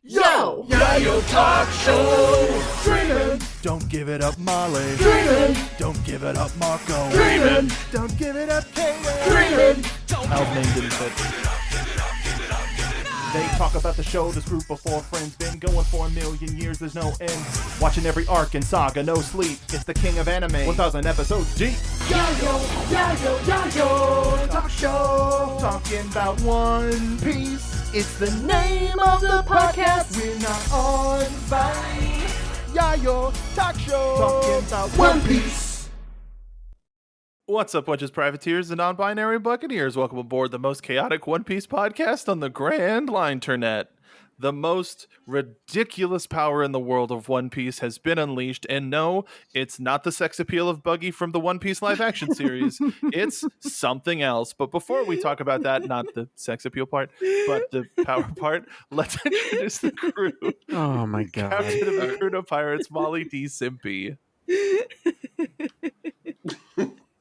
Yo! Yayo Talk Show! Dreamin'! Don't give it up, Molly. Dreamin'! Don't give it up, Marco. Dreamin'! Don't give it up, Katie. Dreamin'! Al's name didn't fit. They talk about the show, this group of four friends been going for 1,000,000 years, there's no end. Watching every arc and saga, no sleep. It's the king of anime, 1,000 episodes deep. Yayo Talk Show! Talking about One Piece. It's the name of the podcast. We're not on Vine. Yayo Talk Show. Talking about One Piece. What's up, Wedges, Privateers, and non-binary Buccaneers? Welcome aboard the most chaotic One Piece podcast on the Grand Line-ternet. The most ridiculous power in the world of One Piece has been unleashed, and no, it's not the sex appeal of Buggy from the One Piece live-action series. It's something else. But before we talk about that, not the sex appeal part, but the power part, let's introduce the crew. Oh my god. Captain of the Crew of Pirates, Molly D. Simpy.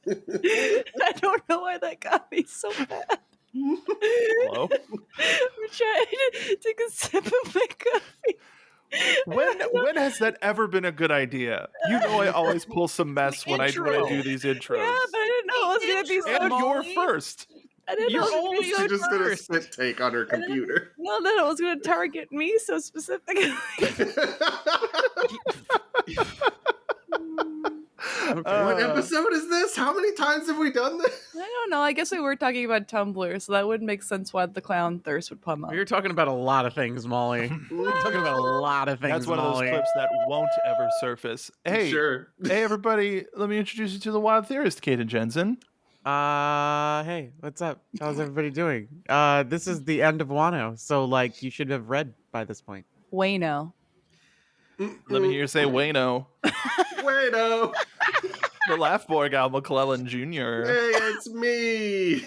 I don't know why that got me so bad. Hello? I'm trying to take a sip of my coffee. When has that ever been a good idea? You know I always pull some mess when I do these intros. Yeah, but I didn't know it was going to be so And you're Molly. first. I didn't know it was going to be so She just did a first. spit take on her computer. No, that it was going to target me so specifically. What episode is this? How many times have we done this? I don't know. I guess we were talking about Tumblr, so that would make sense why the clown thirst would come up. You're talking about a lot of things, Molly. We're talking about a lot of things, That's one of those Molly. clips that won't ever surface. Hey, Sure. hey, everybody! Let me introduce you to the Wild Theorist, Kaden Jensen. Hey, what's up? How's everybody doing? This is the end of Wano, so like you should have read by this point. Wayno. Let me hear you say Wano. Wayno. The Laugh Boy Gal McClellan Jr. Hey, it's me.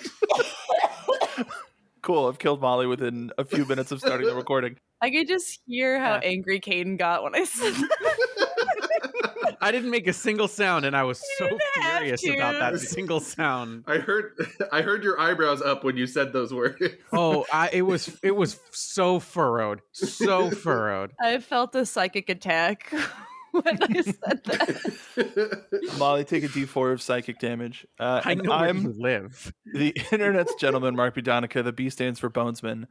Cool, I've killed Molly within a few minutes of starting the recording. I could just hear how angry Caden got when I said that. I didn't make a single sound, and I was so didn't have furious to. about that single sound. I heard your eyebrows up when you said those words. Oh, it was so furrowed, so furrowed. I felt a psychic attack when I said that. Molly, take a D4 of psychic damage. I And know where I'm you live. the internet's gentleman, Mark B. Donica. The B stands for Bonesman.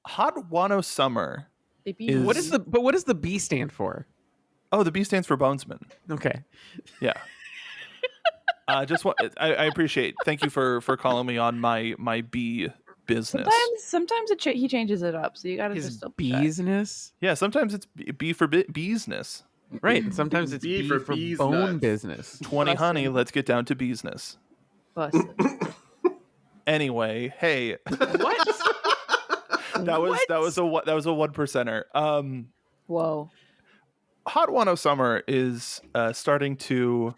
Hot Wano Summer. Baby. Is- What does the B stand for? Oh, the B stands for Bonesman. Okay. Yeah. I appreciate. Thank you for calling me on my B business. Sometimes he changes it up, so you gotta His just double check. business? Yeah, sometimes it's B for beesness. Right. and Sometimes it's B B for for bees bone nuts. business. 20 Bussin'. honey, let's get down to business. Busted. Anyway, hey, What? that was a 1%er. Whoa. Hot Wano Summer is starting to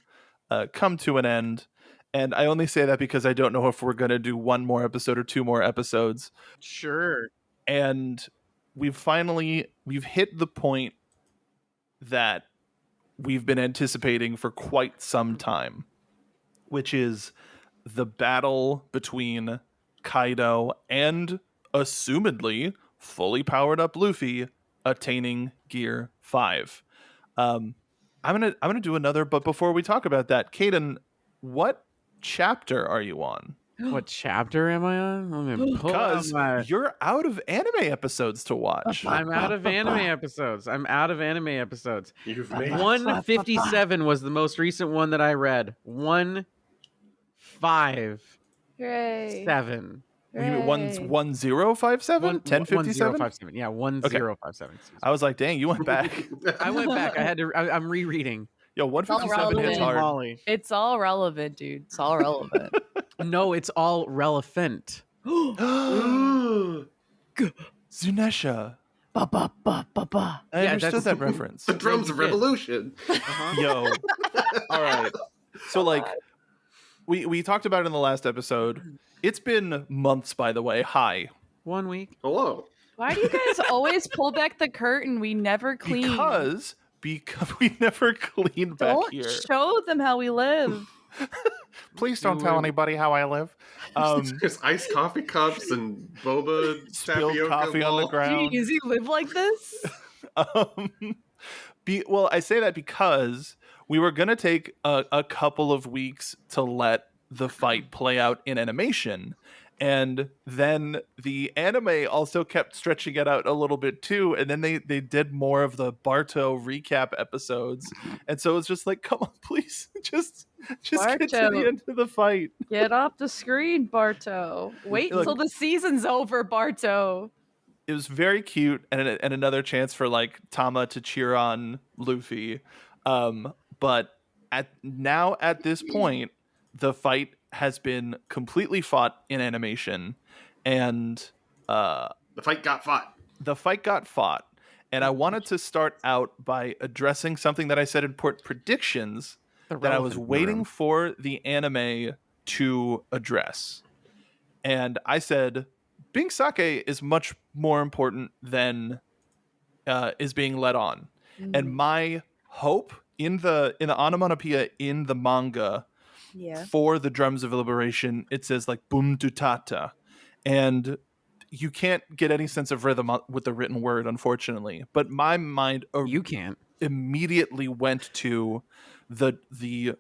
come to an end, and I only say that because I don't know if we're going to do one more episode or two more episodes. Sure. And we've hit the point that we've been anticipating for quite some time, which is the battle between Kaido and assumedly fully powered up Luffy attaining Gear 5. I'm gonna do another, but before we talk about that, Kaden, what chapter are you on? What chapter am I on? Let me pull out Because my... you're out of anime episodes to watch. I'm out of anime episodes. You've made it. 157 was the most recent one that I read. 157. Hooray. You mean Hooray. 1057? 1057? 1057. Yeah, 1057. Excuse me. I was like, dang, you went back. I went back. I'm rereading. Yo, 157 hits relevant. hard. Molly. It's all relevant, dude. It's all relevant. No, it's all relevant. Zunesha. Ba ba ba ba ba. I Yeah, understood that's- that reference. The drums of Yeah, you did. revolution. Yo. All right. So, like, we talked about it in the last episode. It's been months, by the way. Hi. 1 week. Hello. Why do you guys always pull back the curtain? We never clean. Because we never clean back Don't here. show them how we live. Please don't tell anybody how I live. There's iced coffee cups and boba Spilled tapioca coffee on the ball. ground. Jeez, you live like this? Um, well, I say that because we were going to take a couple of weeks to let the fight play out in animation. And then the anime also kept stretching it out a little bit too. And then they did more of the Barto recap episodes. And so it's just like, come on, please, just get to Barto. the end of the fight. Get off the screen, Barto. Wait Look. until the season's over, Barto. It was very cute, and another chance for like Tama to cheer on Luffy. But at this point, the fight has been completely fought in animation, and The fight got fought. And I wanted to start out by addressing something that I said in predictions The that I was relevant waiting room. for the anime to address. And I said, Bing Sake is much more important than is being led on. And my hope in the onomatopoeia in the manga for the Drums of Liberation, it says like Bum Dutata. And you can't get any sense of rhythm with the written word, unfortunately. But my mind You can't. immediately went to the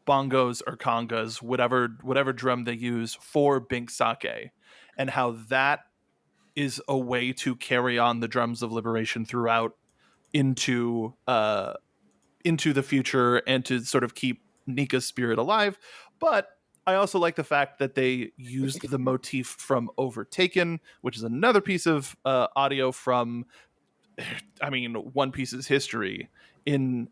bongos or congas, whatever drum they use for Bing Sake, and how that is a way to carry on the Drums of Liberation throughout into the future and to sort of keep Nika's spirit alive. But I also like the fact that they used the motif from Overtaken, which is another piece of audio from, One Piece's history in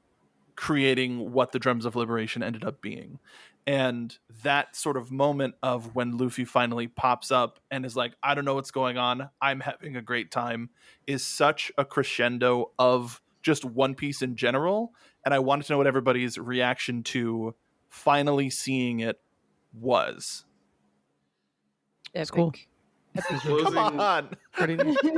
creating what the Drums of Liberation ended up being. And that sort of moment of when Luffy finally pops up and is like, I don't know what's going on, I'm having a great time, is such a crescendo of just One Piece in general. And I wanted to know what everybody's reaction to finally seeing it was. Epic. cool. Closing, Come on. Pretty neat. I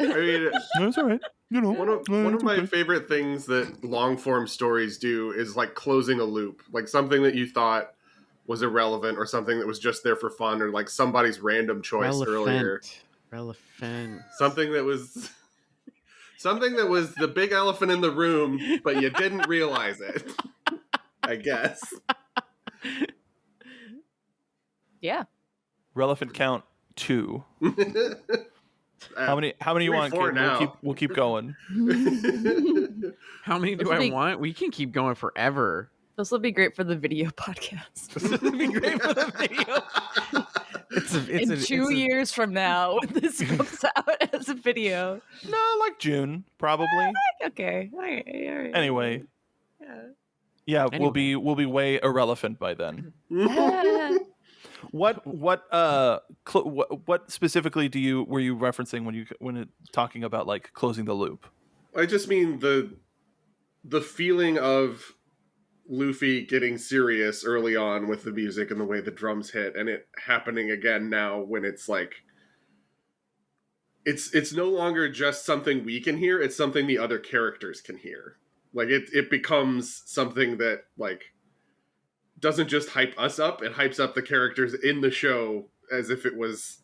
mean, That's all right. You know, one of my favorite things that long form stories do is like closing a loop, like something that you thought was irrelevant or something that was just there for fun, or like somebody's random choice earlier. Relevant. Something that was the big elephant in the room, but you didn't realize it. I guess. Yeah. relevant count 2. How many you 3, want? 4 Kate? now. We'll keep going. How many do I want? We can keep going forever. This will be great for the video podcast. This would be great for the video. It's In 2 years from now, when this comes out as a video. No, like June, probably. Okay. All right. Anyway, Yeah. yeah, we'll be way irrelevant by then. What specifically were you referencing when talking about like closing the loop? I just mean the feeling of Luffy getting serious early on with the music and the way the drums hit, and it happening again now when it's like it's no longer just something we can hear, it's something the other characters can hear. Like it becomes something that like doesn't just hype us up, it hypes up the characters in the show as if it was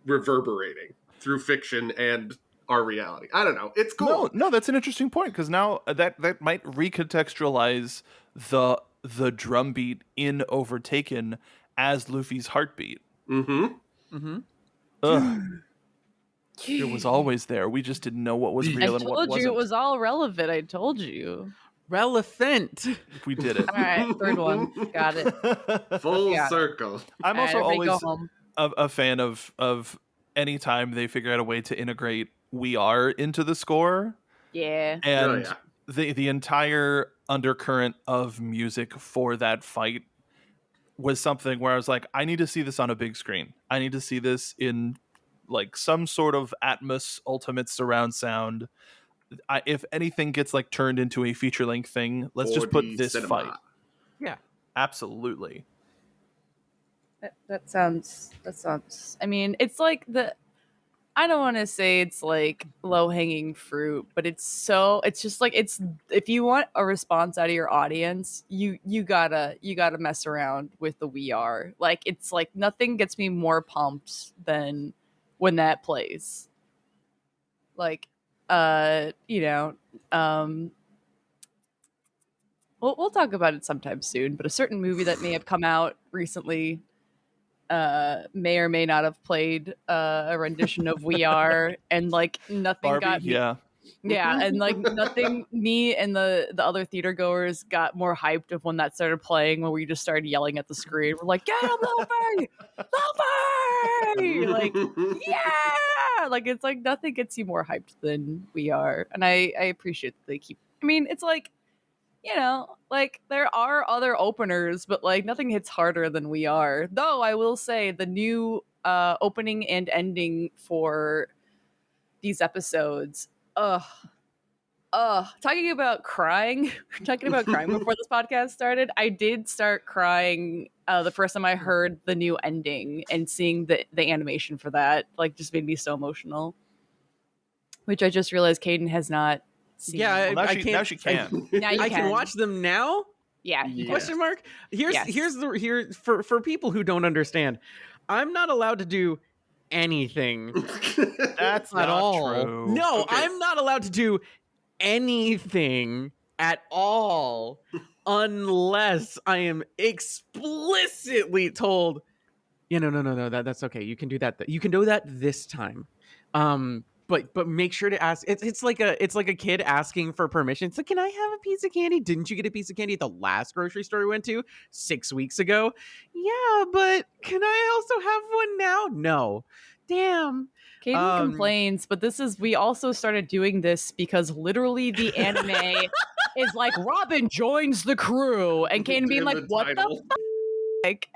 reverberating through fiction and our reality. I don't know. It's cool. No, that's an interesting point, because now that might recontextualize the drum beat in Overtaken as Luffy's heartbeat. Mm-hmm. Ugh. It was always there. We just didn't know what was I real and what told wasn't. you it was all relevant. I told you. Relevant. We did it. All right, third one. Got it. Full Yeah. circle. I'm All right, also everybody go always home. a fan of any time they figure out a way to integrate We Are into the score. Yeah. And Oh, the entire undercurrent of music for that fight was something where I was like, I need to see this on a big screen. I need to see this in like some sort of Atmos ultimate surround sound. If anything gets like turned into a feature length thing, let's just put 4D this cinema. fight. Yeah. Absolutely. That sounds. I mean, it's like I don't want to say it's like low hanging fruit, but it's just like it's if you want a response out of your audience, you gotta mess around with the We Are. Like it's like nothing gets me more pumped than when that plays. Like you know, we'll talk about it sometime soon, but a certain movie that may have come out recently may or may not have played a rendition of We Are, and like nothing Barbie, got me. Yeah, and like nothing. Me and the other theater goers got more hyped of when that started playing. When we just started yelling at the screen, we're like, "Get him, Luffy! Luffy!" Like, yeah, like it's like nothing gets you more hyped than We Are, and I appreciate that they keep. I mean, it's like, you know, like there are other openers, but like nothing hits harder than We Are. Though I will say the new opening and ending for these episodes, talking about crying, talking about crying before this podcast started, I did start crying the first time I heard the new ending, and seeing the animation for that like just made me so emotional. Which I just realized Caden has not seen. Yeah, Well, I can't. now she can. Now you I can watch them now. Yeah, you can. Question mark. Here's Yes. here's for people who don't understand. I'm not allowed to do anything That's at not all. true. No, Okay. I'm not allowed to do anything at all unless I am explicitly told. Yeah, no. That's okay. You can do that. You can do that this time. But make sure to ask. It's like a kid asking for permission. It's like, can I have a piece of candy? Didn't you get a piece of candy at the last grocery store we went to 6 weeks ago? Yeah, but can I also have one now? No. Damn. Caden complains, but we also started doing this because literally the anime is like Robin joins the crew, and Caden being In like, "What title. the fuck?"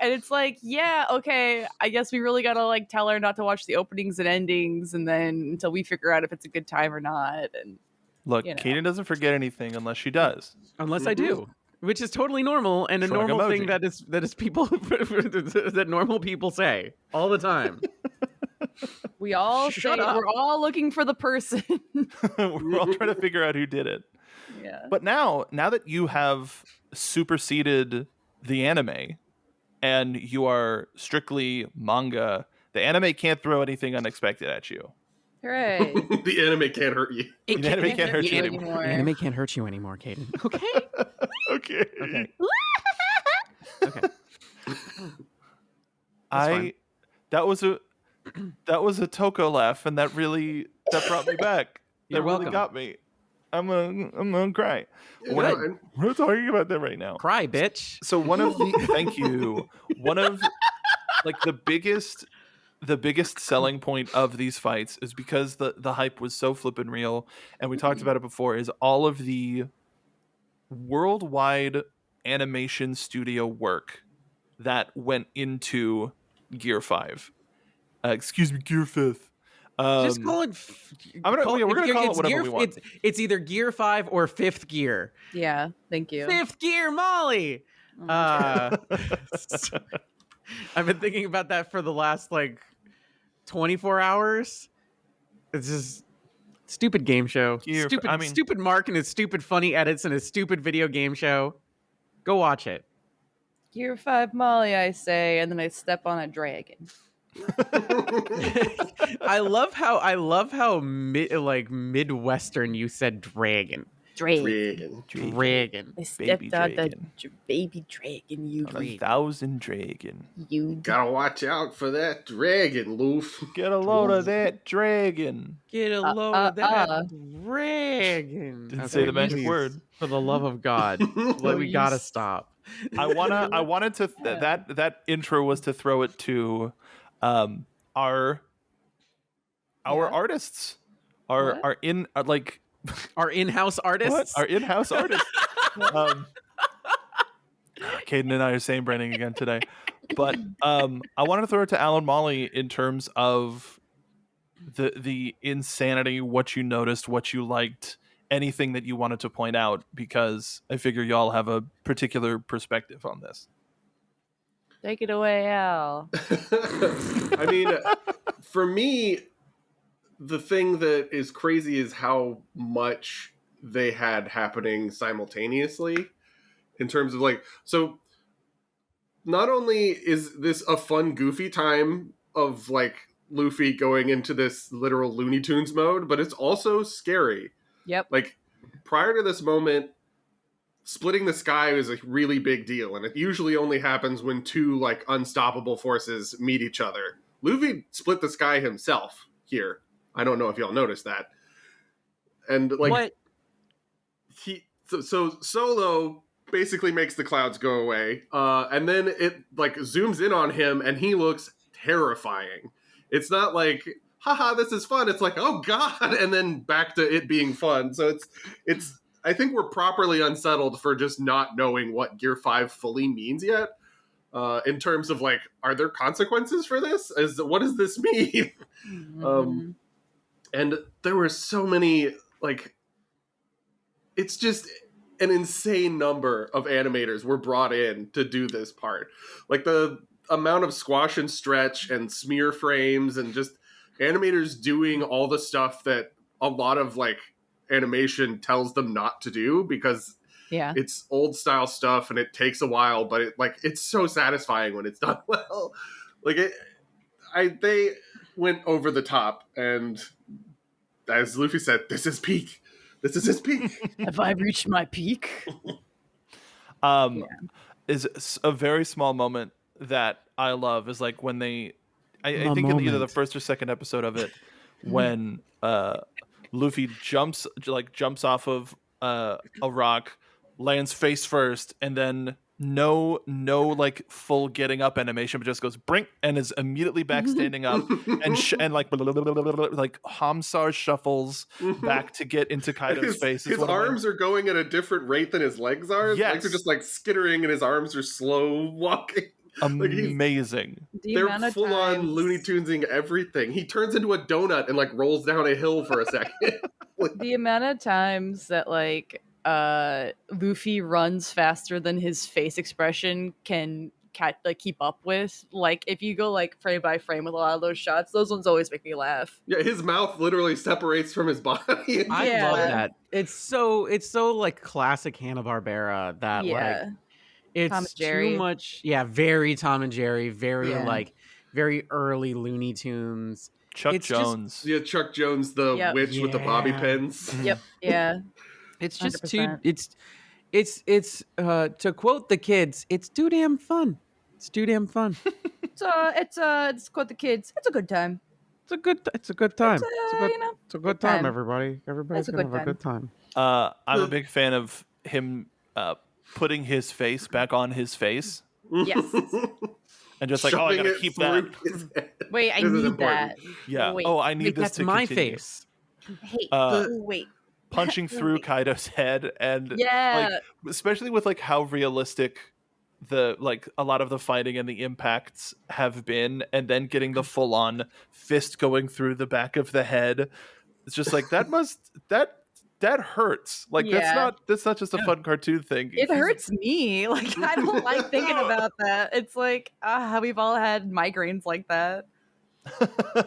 And it's like, yeah, okay, I guess we really gotta like tell her not to watch the openings and endings, and then until we figure out if it's a good time or not. And Look, you know. Kaden doesn't forget anything unless she does. Unless I do, which is totally normal and a Shrug normal thing emoji. that is people that normal people say all the time. we all Shut say up. we're all looking for the person. We're all trying to figure out who did it. Yeah. But now that you have superseded the anime and you are strictly manga, the anime can't throw anything unexpected at you. Hooray. The anime can't hurt you. The anime can't hurt you anymore. Anime can't hurt you anymore, Caden. Okay. Okay. Okay. Okay. That was a Toko laugh, and that brought me back. You're that really welcome. got me. I'm gonna cry. Yeah, We're fine. not talking about that right now. Cry, bitch. So one of the thank you. One of like the biggest selling point of these fights is because the hype was so flippin' real, and we talked about it before, is all of the worldwide animation studio work that went into Gear 5. Excuse me, Gear 5th. Just call it. we're gonna call it whatever we want. It's either Gear 5 or Fifth Gear. Yeah, thank you. Fifth Gear, Molly. I've been thinking about that for the last like 24 hours. It's just stupid game show. Stupid Mark and his stupid funny edits and his stupid video game show. Go watch it. Gear 5 Molly, I say, and then I step on a dragon. I love how Midwestern you said dragon. Dragon. Dragon. I stepped on the baby dragon, you On 1,000 dragon. You Gotta watch out for that dragon, Loof. Get a load of that dragon. Get a load of that dragon. Didn't say the magic please, word. For the love of God. We gotta stop. I wanted to that intro was to throw it to our artists. Our in-house artists. Our in-house artists. Caden and I are same branding again today. But I wanted to throw it to Alan Molly in terms of the insanity, what you noticed, what you liked, anything that you wanted to point out, because I figure y'all have a particular perspective on this. take it away, Al. I mean, for me, the thing that is crazy is how much they had happening simultaneously in terms of like, so not only is this a fun, goofy time of like Luffy going into this literal Looney Tunes mode, but it's also scary. Yep. Like, prior to this moment, splitting the sky is a really big deal, and it usually only happens when two like unstoppable forces meet each other. Luffy split the sky himself here. I don't know if y'all noticed that. And like, What? So Solo basically makes the clouds go away, and then it like zooms in on him, and he looks terrifying. It's not like, haha, this is fun. It's like, oh god, and then back to it being fun. So it's. I think we're properly unsettled for just not knowing what Gear 5 fully means yet. In terms of like, are there consequences for this? What does this mean? Mhm. And there were so many, like, it's just an insane number of animators were brought in to do this part. Like, the amount of squash and stretch and smear frames and just animators doing all the stuff that a lot of, like, animation tells them not to do because Yeah. it's old style stuff and it takes a while, but it's so satisfying when it's done well. Like, they went over the top, and as Luffy said, this is peak. This is his peak. Have I reached my peak? Is a very small moment that I love is like when they, I think in either the moment. first or second episode of it, when Luffy jumps off of a rock, lands face first, and then no like full getting up animation, but just goes brink and is immediately back standing up and like Hamsar shuffles back to get into Kaido's face. His arms are going at a different rate than his legs are. His legs are just like skittering, and his arms are slow walking. Amazing. They're full on Looney Tunesing everything. He turns into a donut and like rolls down a hill for a second. The amount of times that like Luffy runs faster than his face expression can keep up with. Like, if you go like frame by frame with a lot of those shots, those ones always make me laugh. Yeah, his mouth literally separates from his body. I love that. It's so like classic Hanna-Barbera that like it's Tom and Jerry. too much. Yeah, very Tom and Jerry, very like very early Looney Tunes. Chuck Jones. Chuck Jones, the witch with the bobby pins. Yep. Yeah. It's just 100%. it's to quote the kids, it's too damn fun. It's too damn fun. So it's quote the kids. It's a good time. It's a good time. It's a good good time, time. everybody. Everybody's It's a gonna good have a good time. I'm a big fan of him putting his face back on his face. Yes. And just like, I gotta keep that. Wait, I need that. Yeah. Wait. I need this That's to my continue. face. Hey, wait. Punching through Kaido's head, and Yeah. like, especially with like how realistic the like a lot of the fighting and the impacts have been, and then getting the full on fist going through the back of the head. It's just like that hurts. Like that's not just a fun cartoon thing. It hurts me. Like, I don't like thinking about that. It's like we've all had migraines like that.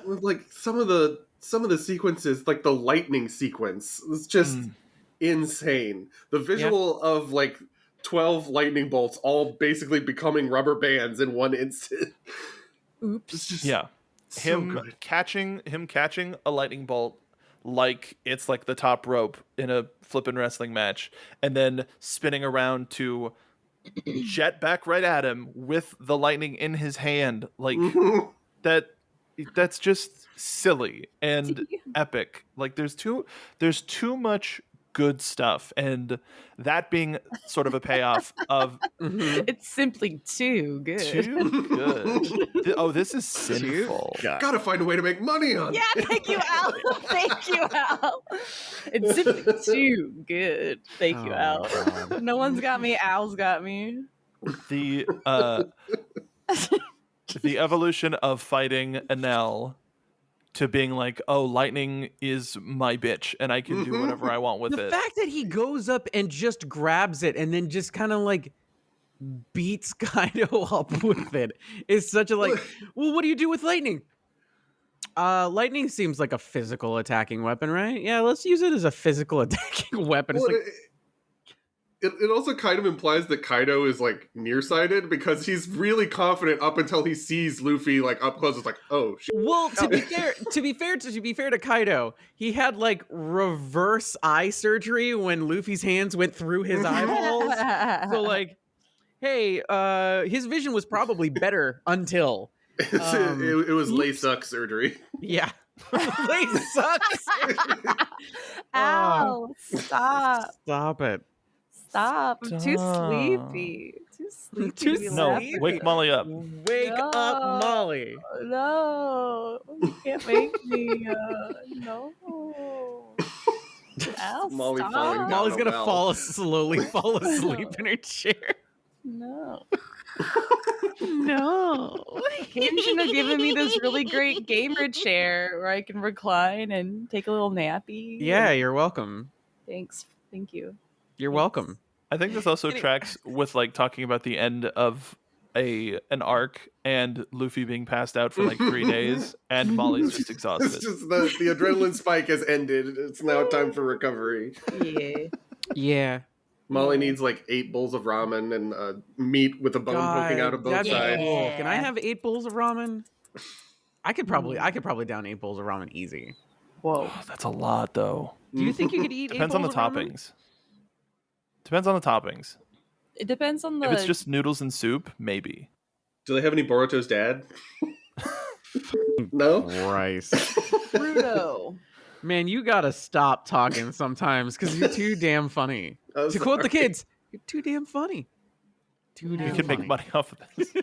Like some of the sequences, like the lightning sequence, was just insane. The visual of like 12 lightning bolts all basically becoming rubber bands in one instant. Oops. It's just so him good. catching a lightning bolt like it's like the top rope in a flippin' wrestling match, and then spinning around to jet back right at him with the lightning in his hand, like that's just silly and epic. Like there's too much good stuff, and that being sort of a payoff of It's simply too good. too good. This is sinful. Gotta find a way to make money on. Yeah, thank you, Al. Thank you, Al. It's simply too good. Thank you, Al. No one's got me. Al's got me. The the evolution of fighting Enel to being like, oh, lightning is my bitch, and I can do whatever I want with The it. fact that he goes up and just grabs it and then just kind of like beats Kaido up with it is such a like, well, what do you do with lightning? Lightning seems like a physical attacking weapon, right? Yeah, let's use it as a physical attacking weapon. It's Well, like, it also kind of implies that Kaido is like nearsighted because he's really confident up until he sees Luffy like up close. It's like, oh shit. well, to be fair to Kaido, he had like reverse eye surgery when Luffy's hands went through his eyeballs. So like, hey, his vision was probably better until It was Laysuck surgery. yeah. They sucks. Ow! Stop! Stop it. Stop! I'm too Stop. sleepy. Too sleepy. Too to be No, laughing. wake Molly up. Wake up, No. Molly. No, you can't make me. No. Ow, Molly stop. falling down. Molly's gonna well. slowly fall asleep in her chair. No. No. You should have given me this really great gamer chair where I can recline and take a little nappy. Yeah, you're welcome. Thanks. Thank you. You're Thanks. welcome. I think this also tracks with like talking about the end of an arc and Luffy being passed out for like 3 days and Molly's just exhausted. It's just the adrenaline spike has ended. It's now time for recovery. Yeah. Yeah. Molly needs like 8 bowls of ramen and meat with a bone poking out of both that'd be sides. cool. Can I have 8 bowls of ramen? I could probably down 8 bowls of ramen easy. Whoa. Oh, that's a lot though. Do you think you could eat 8 Depends on the bowls of ramen? toppings. Depends on the toppings. It depends on the. If it's just noodles and soup, maybe. Do they have any Boruto's dad? No? Christ. Bruto. Man, you gotta stop talking sometimes because you're too damn funny. Oh, To quote the sorry. kids, you're too damn funny. Too damn You can funny. make money off of this.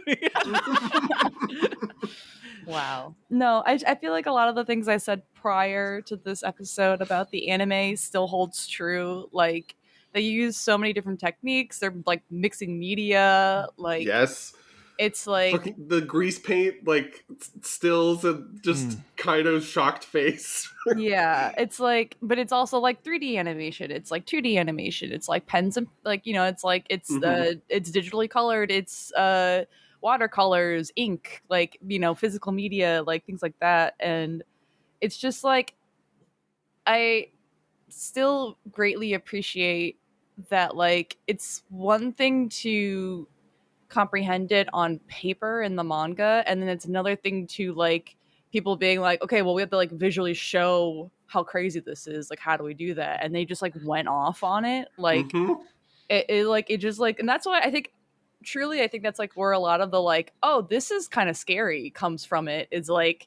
Wow. No, I feel like a lot of the things I said prior to this episode about the anime still holds true. Like, they use so many different techniques. They're like mixing media. Like, Yes. it's like, Fucking the grease paint, like, stills and just Kaido's shocked face. yeah, it's like, but it's also like 3D animation. It's like 2D animation. It's like pens and like, you know, it's like, it's it's digitally colored. It's watercolors, ink, like, you know, physical media, like things like that. And it's just like, I still greatly appreciate that, like, it's one thing to comprehend it on paper in the manga, and then it's another thing to like people being like, okay, well, we have to like visually show how crazy this is, like how do we do that, and they just like went off on it, like it just like, and that's why I think truly I think that's like where a lot of the like, oh, this is kind of scary comes from. It is like,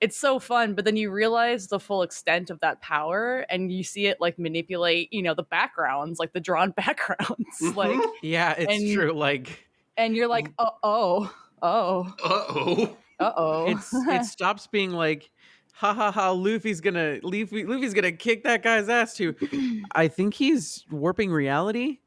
it's so fun, but then you realize the full extent of that power and you see it like manipulate, you know, the backgrounds, like the drawn backgrounds, like, Yeah, it's And- true. Like, and you're like, oh, Uh-oh. it stops being like, ha ha ha, Luffy's gonna kick that guy's ass too. I think he's warping reality.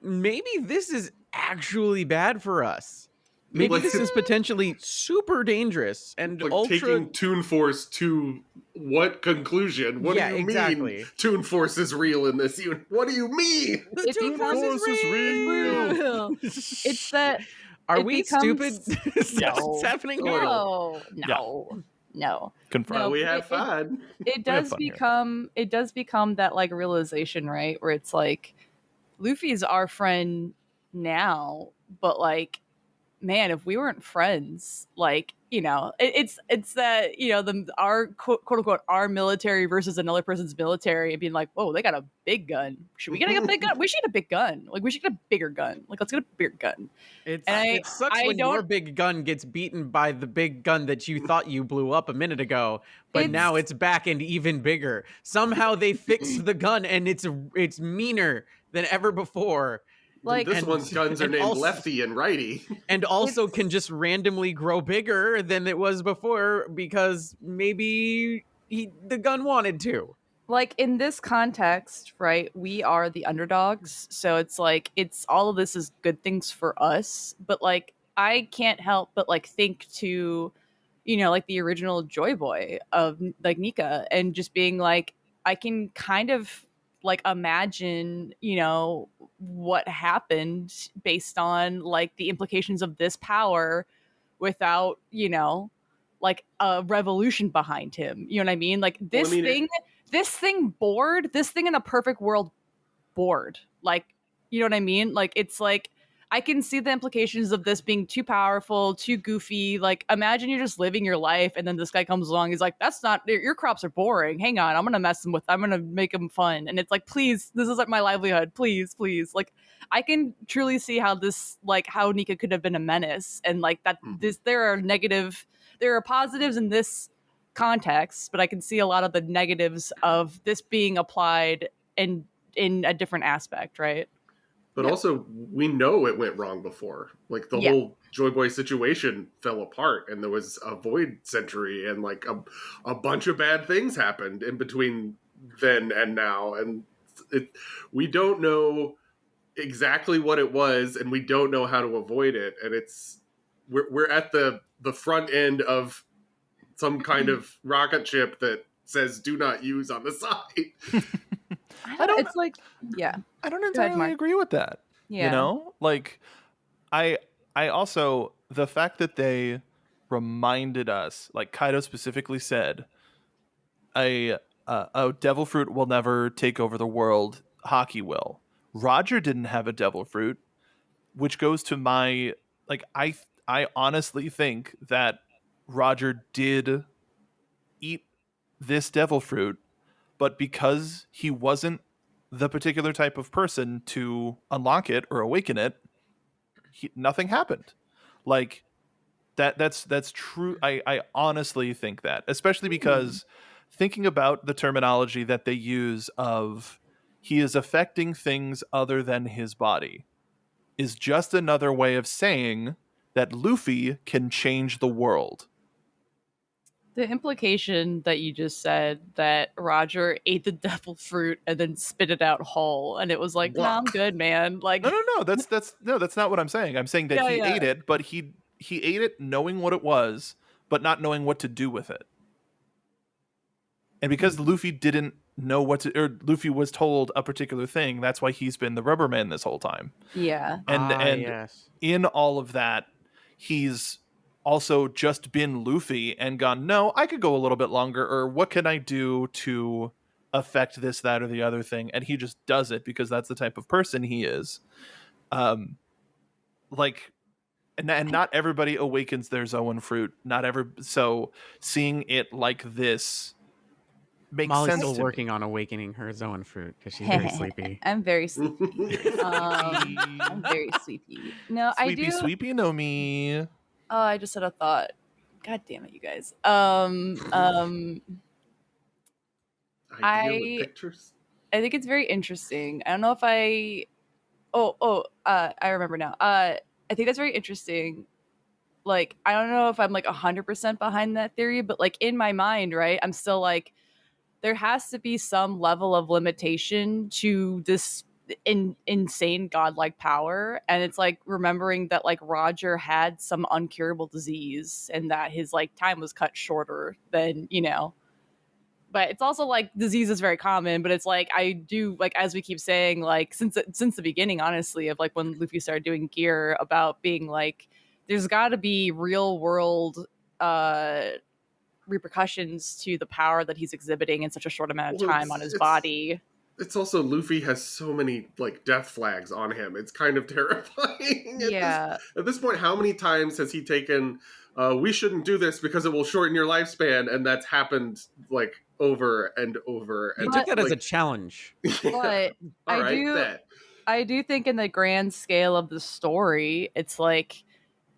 Maybe this is actually bad for us. Maybe Like- this is potentially super dangerous and Like ultra. taking Toon Force to what conclusion? What Yeah, do you exactly. mean Toon Force is real in this? What do you mean? The It Toon Force becomes is real. real. It's that Are it we becomes- stupid? Is that No. what's happening here? No. Confirmed. No, we but had fun. It have does fun here. become that like realization, right? Where it's like, Luffy's our friend now, but like, man, if we weren't friends, like, you know, it's that, you know, our quote unquote our military versus another person's military, and being like, whoa, they got a big gun. Should we get a big gun? We should get a big gun. Like, we should get a bigger gun. Like, let's get a bigger gun. It And sucks I when your don't- big gun gets beaten by the big gun that you thought you blew up a minute ago, but now it's back and even bigger. Somehow they fixed the gun and it's meaner than ever before, Like, This one's guns are and named also- Lefty and Righty. and also can just randomly grow bigger than it was before because maybe the gun wanted to. like in this context, right, we are the underdogs, so it's like, it's all of this is good things for us, but like I can't help but like think to, you know, like the original Joy Boy of like Nika, and just being like, I can kind of like imagine, you know, what happened based on like the implications of this power without, like a revolution behind him. You know what I mean? Like this thing in a perfect world bored. Like, you know what I mean? Like, it's like, I can see the implications of this being too powerful, too goofy. Like, imagine you're just living your life and then this guy comes along. He's like, that's not, your crops are boring. Hang on. I'm going to I'm going to make them fun. And it's like, please, this is like my livelihood. Please, please. Like, I can truly see how this, like, how Nika could have been a menace. And like that, there are positives in this context, but I can see a lot of the negatives of this being applied in a different aspect, right? But also, we know it went wrong before. Like, the whole Joy Boy situation fell apart, and there was a void century, and like a bunch of bad things happened in between then and now. And we don't know exactly what it was, and we don't know how to avoid it. And we're at the front end of some kind of rocket ship that says "do not use" on the side. It's like, yeah. I don't entirely agree with that. Yeah. You know? Like, I also, the fact that they reminded us, like Kaido specifically said, a devil fruit will never take over the world, Haki will. Roger didn't have a devil fruit, which goes to my, like, I honestly think that Roger did eat this devil fruit, but because he wasn't the particular type of person to unlock it or awaken it, nothing happened. Like, that's true. I honestly think that, especially because thinking about the terminology that they use of he is affecting things other than his body is just another way of saying that Luffy can change the world. The implication that you just said that Roger ate the devil fruit and then spit it out whole, and it was like, "Nah, I'm good, man." Like, no, that's not what I'm saying. I'm saying that he ate it, but he ate it knowing what it was, but not knowing what to do with it. And because Luffy didn't know Luffy was told a particular thing, that's why he's been the rubber man this whole time. Yeah. And in all of that, he's also just been Luffy and gone, no, I could go a little bit longer, or what can I do to affect this, that, or the other thing? And he just does it because that's the type of person he is. Like, and not everybody awakens their Zoan fruit. So seeing it like this makes Molly's sense. still to working me. on awakening her Zoan fruit because she's very sleepy. I'm very sleepy. I'm very sleepy. No, I do. Sweepy no me. Oh, I just had a thought. God damn it, you guys. Idea with pictures? I think it's very interesting. I don't know if I remember now. I think that's very interesting. Like, I don't know if I'm like 100% behind that theory, but like in my mind, right, I'm still like, there has to be some level of limitation to this insane godlike power. And it's like remembering that like Roger had some uncurable disease and that his like time was cut shorter than, but it's also like disease is very common, but it's like, I do, like, as we keep saying, like since the beginning, honestly, of like when Luffy started doing gear, about being like, there's got to be real world repercussions to the power that he's exhibiting in such a short amount of time on his body. It's also, Luffy has so many like death flags on him. It's kind of terrifying. Yeah. At this point, how many times has he taken, we shouldn't do this because it will shorten your lifespan, and that's happened like over and over. He took that as a challenge. But I do think in the grand scale of the story, it's like,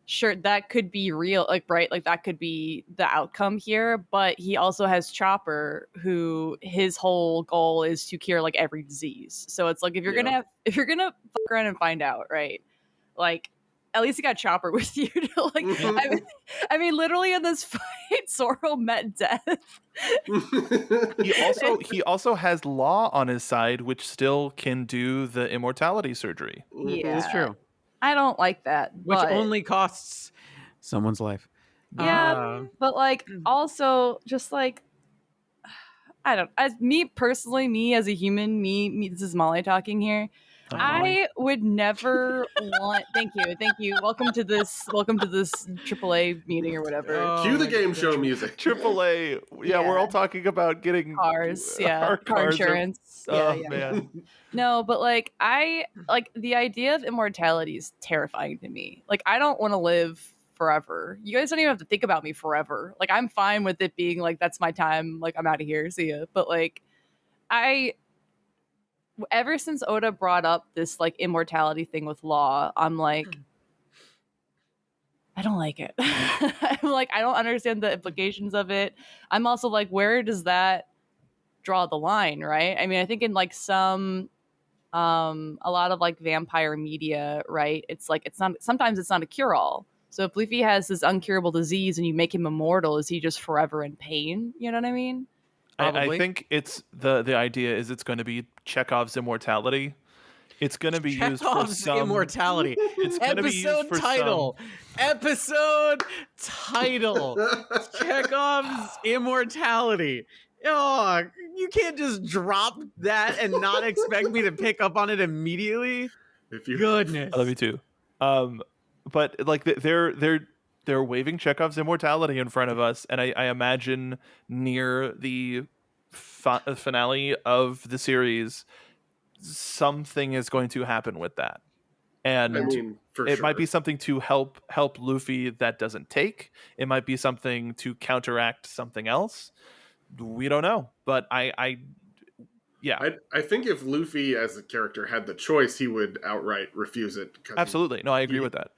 sure, that could be real, like, right, like that could be the outcome here, but he also has Chopper, who his whole goal is to cure like every disease. So it's like, if you're gonna fuck around and find out, right, like at least you got Chopper with you to like I mean literally in this fight Zoro met death. he also has Law on his side, which still can do the immortality surgery. Yeah, it's true. I don't like that, which only costs someone's life. Yeah, but like also just like, I don't, as me personally, me as a human, me this is Molly talking here. I would never want. Thank you. Welcome to this AAA meeting or whatever. Oh Cue the my game God. show music. AAA. Yeah, we're all talking about getting Cars, yeah, our car cars are- insurance. oh yeah. man. No, but like I like the idea of immortality is terrifying to me. Like I don't want to live forever. You guys don't even have to think about me forever. Like I'm fine with it being like that's my time. Like I'm out of here. See ya. But like ever since Oda brought up this like immortality thing with Law, I'm like, I don't like it. I'm like, I don't understand the implications of it. I'm also like, where does that draw the line, right? I mean, I think in like some a lot of like vampire media, right? It's like sometimes it's not a cure-all. So if Luffy has this uncurable disease and you make him immortal, is he just forever in pain? You know what I mean? I Probably. think it's the idea is it's going to be Chekhov's immortality. It's going to be used for Chekhov's some immortality. It's going to be used Episode for title. Episode title. Chekhov's immortality. Oh, you can't just drop that and not expect me to pick up on it immediately. If you Goodness. I love you too. But like they're waving Chekhov's immortality in front of us, and I imagine near the finale of the series, something is going to happen with that, and I mean, for it sure. might be something to help Luffy that doesn't take. It might be something to counteract something else. We don't know, but I think if Luffy as a character had the choice, he would outright refuse it. 'Cause absolutely no, I agree with that.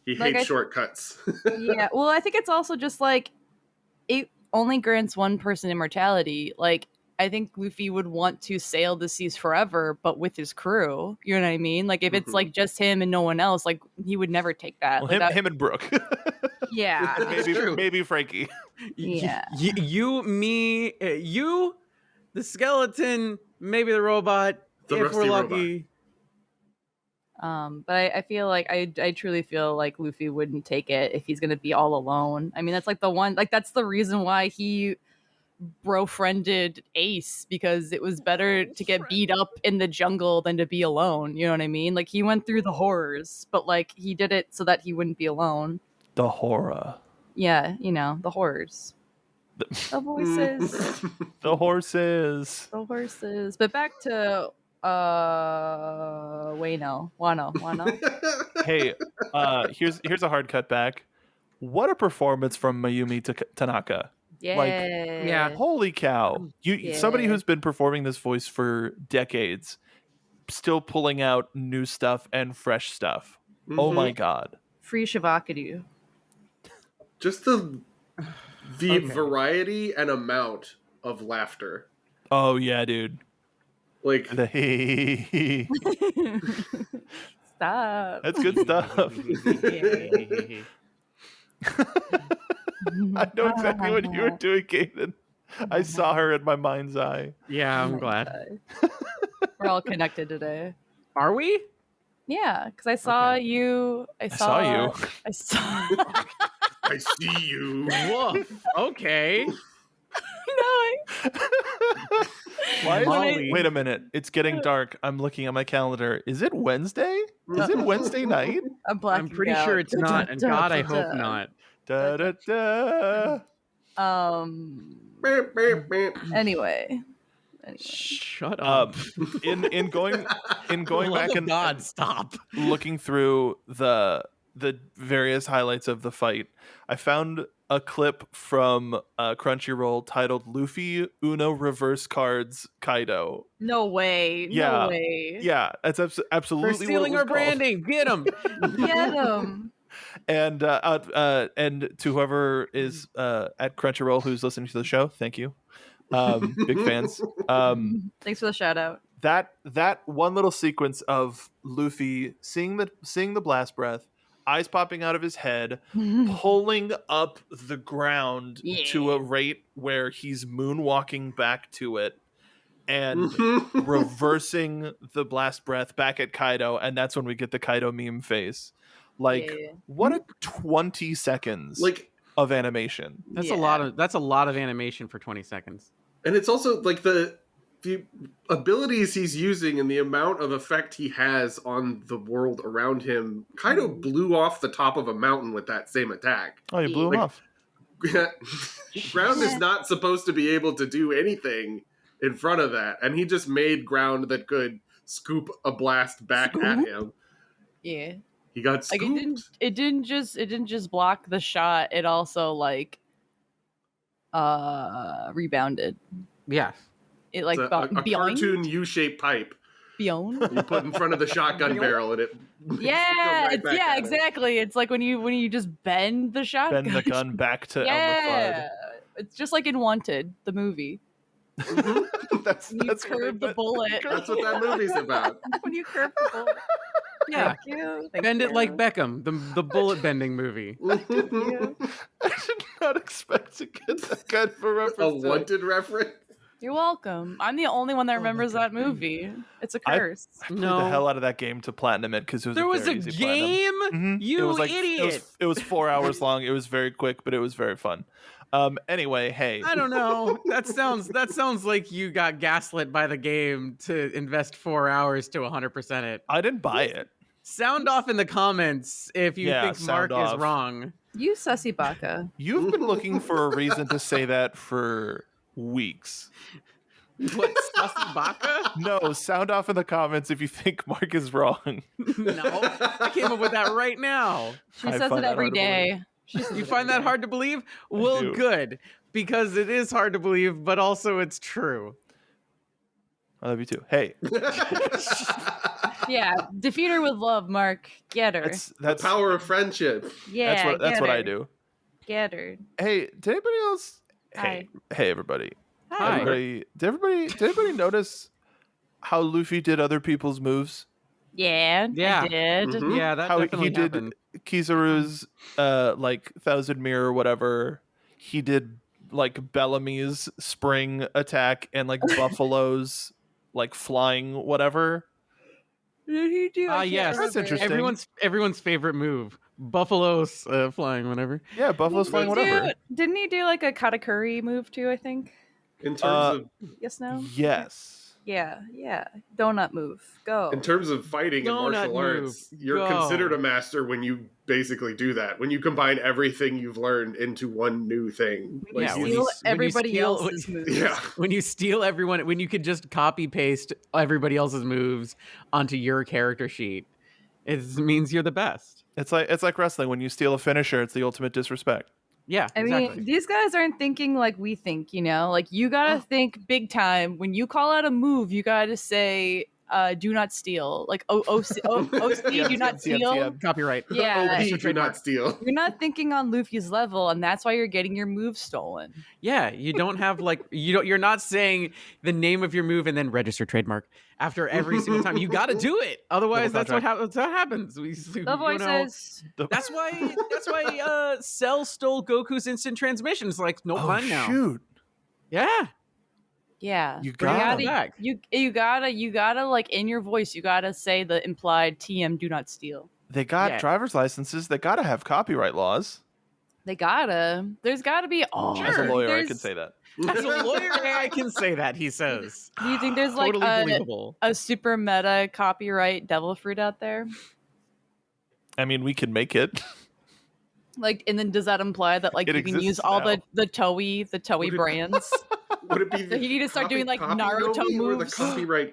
He Like, hates shortcuts. Yeah. Well, I think it's also just like it only grants one person immortality. Like I think Luffy would want to sail the seas forever, but with his crew. You know what I mean? Like if it's like just him and no one else, like he would never take that. Well, Like, him and Brooke. yeah. maybe Frankie. Yeah. You, me, you, the skeleton, maybe the robot, The if we're rusty lucky. But I feel like I truly feel like Luffy wouldn't take it if he's gonna be all alone. I mean, that's like the one, like that's the reason why he bro-friended Ace, because it was better to get beat up in the jungle than to be alone. You know what I mean? Like he went through the horrors, but like he did it so that he wouldn't be alone. The horror. Yeah, you know, the horrors. The voices. The horses. The horses. But back to Wano. Hey, here's a hard cut back. What a performance from Mayumi Tanaka. Yeah. Like, Yeah. holy cow. Somebody who's been performing this voice for decades, still pulling out new stuff and fresh stuff. Oh my god. Free Shavakadu. Just the variety and amount of laughter. Oh yeah, dude. Like The hey. Stop. That's good stuff. I know exactly what you were doing, Kaden. I saw her in my mind's eye. Yeah, I'm glad. We're all connected today. Are we? Yeah, because I saw you. I saw you. I saw. I see you. Whoa. Okay. Wait a minute. It's getting dark. I'm looking at my calendar. Is it Wednesday? Is it Wednesday night? I'm pretty sure it's not, and God, I hope not. Da, da, da. Beep, beep, beep. Anyway. Shut up. In going back and God, stop. looking through the various highlights of the fight, I found a clip from Crunchyroll titled "Luffy Uno Reverse Cards Kaido." No way. Yeah. No way. Yeah, that's absolutely They're stealing what our it was called. branding. Get them. Get him. And to whoever is at Crunchyroll who's listening to the show, thank you. Big fans. Thanks for the shout out. That one little sequence of Luffy seeing the blast breath, eyes popping out of his head, pulling up the ground to a rate where he's moonwalking back to it, and reversing the blast breath back at Kaido, and that's when we get the Kaido meme face. Like, what a 20 seconds of animation. That's a lot of animation for 20 seconds. And it's also like the abilities he's using and the amount of effect he has on the world around him kind of blew off the top of a mountain with that same attack. Oh, you blew him off. Ground is not supposed to be able to do anything in front of that, and he just made ground that could scoop a blast back at him. Yeah. He got Like scooped. it didn't just block the shot, it also like rebounded. Yeah. It like It's a cartoon U-shaped pipe beyond. you put in front of the shotgun barrel, and it Yeah, right back at it. exactly. It's like when you just bend the shotgun. Bend the gun back to yeah, it's just like in Wanted, the movie. That's When you curve the bullet. That's what that movie's about. When you curve the bullet. Yeah. Thank you. Thank Bend you. it like Beckham, the bullet bending movie. Thank you. I did not expect to get that kind of a A reference. Wanted reference. You're welcome. I'm the only one that remembers that movie. It's a curse. I played the hell out of that game to platinum it because it was There a was very a easy platinum. game? Mhm. You it was idiot. It was 4 hours long. It was very quick, but it was very fun. Anyway, hey. I don't know. That sounds like you got gaslit by the game to invest 4 hours to 100% it. I didn't buy it. Sound off in the comments if you think sound Mark off. is wrong. You sussy baka. You've been looking for a reason to say that for weeks. What, Sussy Baka? No, sound off in the comments if you think Mark is wrong. No, I came up with that right now. She I says find it that every hard to day. You find that hard to believe? Well, do. good, because it is hard to believe, but also it's true. I love you too. Hey, Yeah, defeat her with love, Mark. Get her. The power of friendship. Yeah, that's what her. I do. Get her. Hey, did anybody else? Hi. Hey, everybody. Hi. Did anybody notice how Luffy did other people's moves? Yeah, Yeah. I did. Mhm. Yeah, that How definitely he did happened. Kizaru's like Thousand Mirror or whatever. He did like Bellamy's spring attack and like Buffalo's like flying whatever. Did he do? I can't Yes, That's remember. interesting. Everyone's favorite move. Buffalo's flying, whatever. Yeah, Buffalo's flying whatever. Didn't he do like a katakuri move too? I think. In terms Yes. No. Yes. Yeah. Donut move. Go. in terms of fighting and Donut martial move. arts, you're Go. considered a master when you basically do that. When you combine everything you've learned into one new thing. When you Yeah, when steal you everybody steal- else's moves. Yeah. When you steal everyone, when you could just copy paste everybody else's moves onto your character sheet, it means you're the best. It's like wrestling. When you steal a finisher, it's the ultimate disrespect. Yeah, I exactly. mean, these guys aren't thinking like we think, you know? Like, you gotta think big time. When you call out a move, you gotta say, do not steal. Like, OC, do not steal. TM. Copyright. Yeah. OP, do not steal. You're not thinking on Luffy's level, and that's why you're getting your move stolen. Yeah, you don't have like you're not saying the name of your move and then register trademark after every single time. You got to do it, otherwise that's what happens. The voices. That's why Cell stole Goku's instant transmission. It's like no Oh fun now. shoot! Yeah, Yeah. You Bring it got on back. You gotta like in your voice, you gotta say the implied TM do not steal. They got Yeah. driver's licenses. They gotta have copyright laws. They gotta. There's gotta be. Oh, As a lawyer, I there's- can say that. as a lawyer, I can say that. He says, Do you think there's like totally believable. a super meta copyright devil fruit out there? I mean, we can make it. Like, and then does that imply that like It you can use exists all now. the Toei brands? Would it be So you need to start doing, like, Naruto Nomi, or the moves? copyright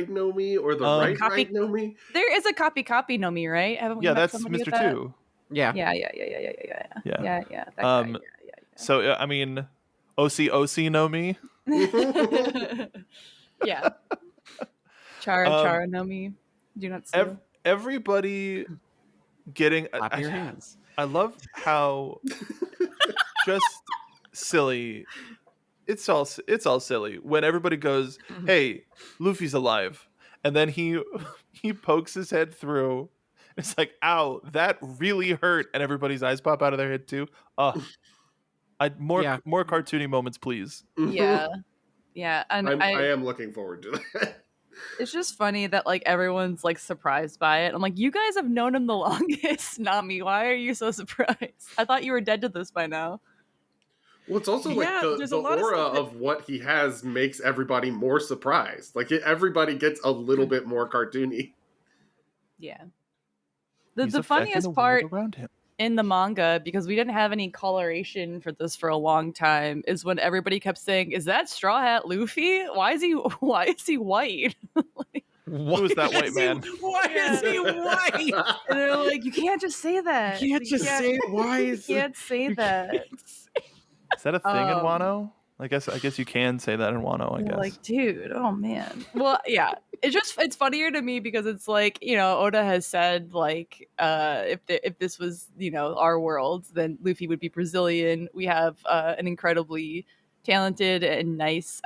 Nomi, or the right Copy- Nomi? There is a copy no me, right? Haven't we Yeah, met that's somebody Mr. with that? Two. Yeah. Yeah. Yeah. That guy, Um, So I mean, OC know me. yeah. Chara no me. Do not steal. Everybody getting. Clap your hands. I love how just silly. It's all silly when everybody goes, "Hey, Luffy's alive," and then he pokes his head through. It's like, "Ow, that really hurt," and everybody's eyes pop out of their head too. More cartoony moments, please. Yeah. Yeah. And I am looking forward to that. it's just funny that like everyone's like surprised by it. I'm like, you guys have known him the longest, not me. Why are you so surprised? I thought you were dead to this by now. Well, it's also Yeah, like there's the a lot of aura stuff that- of what he has makes everybody more surprised. Like everybody gets a little bit more cartoony. Yeah. He's The affecting funniest the world part around him. in the manga, because we didn't have any coloration for this for a long time, is when everybody kept saying, "Is that Straw Hat Luffy? Why is he white?" Who is that white man? Why is he white? And they're like, "You can't just say that. You can't just say why You is can't say that." Is that a thing in Um, Wano? I guess you can say that in Wano, I You're guess. like, dude, oh man. Well, yeah. It's funnier to me because it's like, Oda has said like if this was, our world, then Luffy would be Brazilian. We have an incredibly talented and nice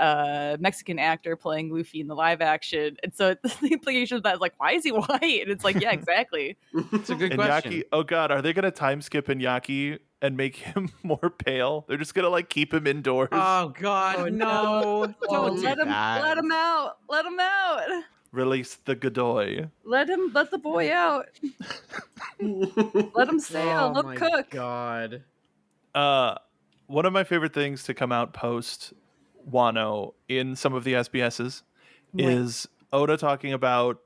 Mexican actor playing Luffy in the live action. And so the implication of that is like, why is he white? And it's like, yeah, exactly. It's a good And question. Yaki, oh god, are they gonna time skip Inyaki and make him more pale? They're just gonna like keep him indoors. Oh God, Oh, no! Don't do let him that. let him out. Let him out. Release the Godoy. Let the boy out. Let him sail. Oh Let him my cook. God. One of my favorite things to come out post Wano in some of the SBSs is Oda talking about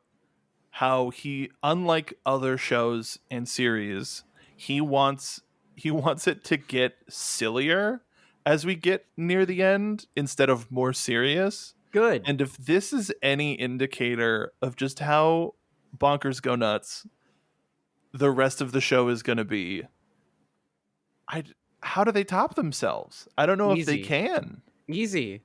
how he, unlike other shows and series, he wants it to get sillier as we get near the end instead of more serious. Good. And if this is any indicator of just how bonkers go nuts the rest of the show is going to be, how do they top themselves? I don't know if they Easy. can. Easy.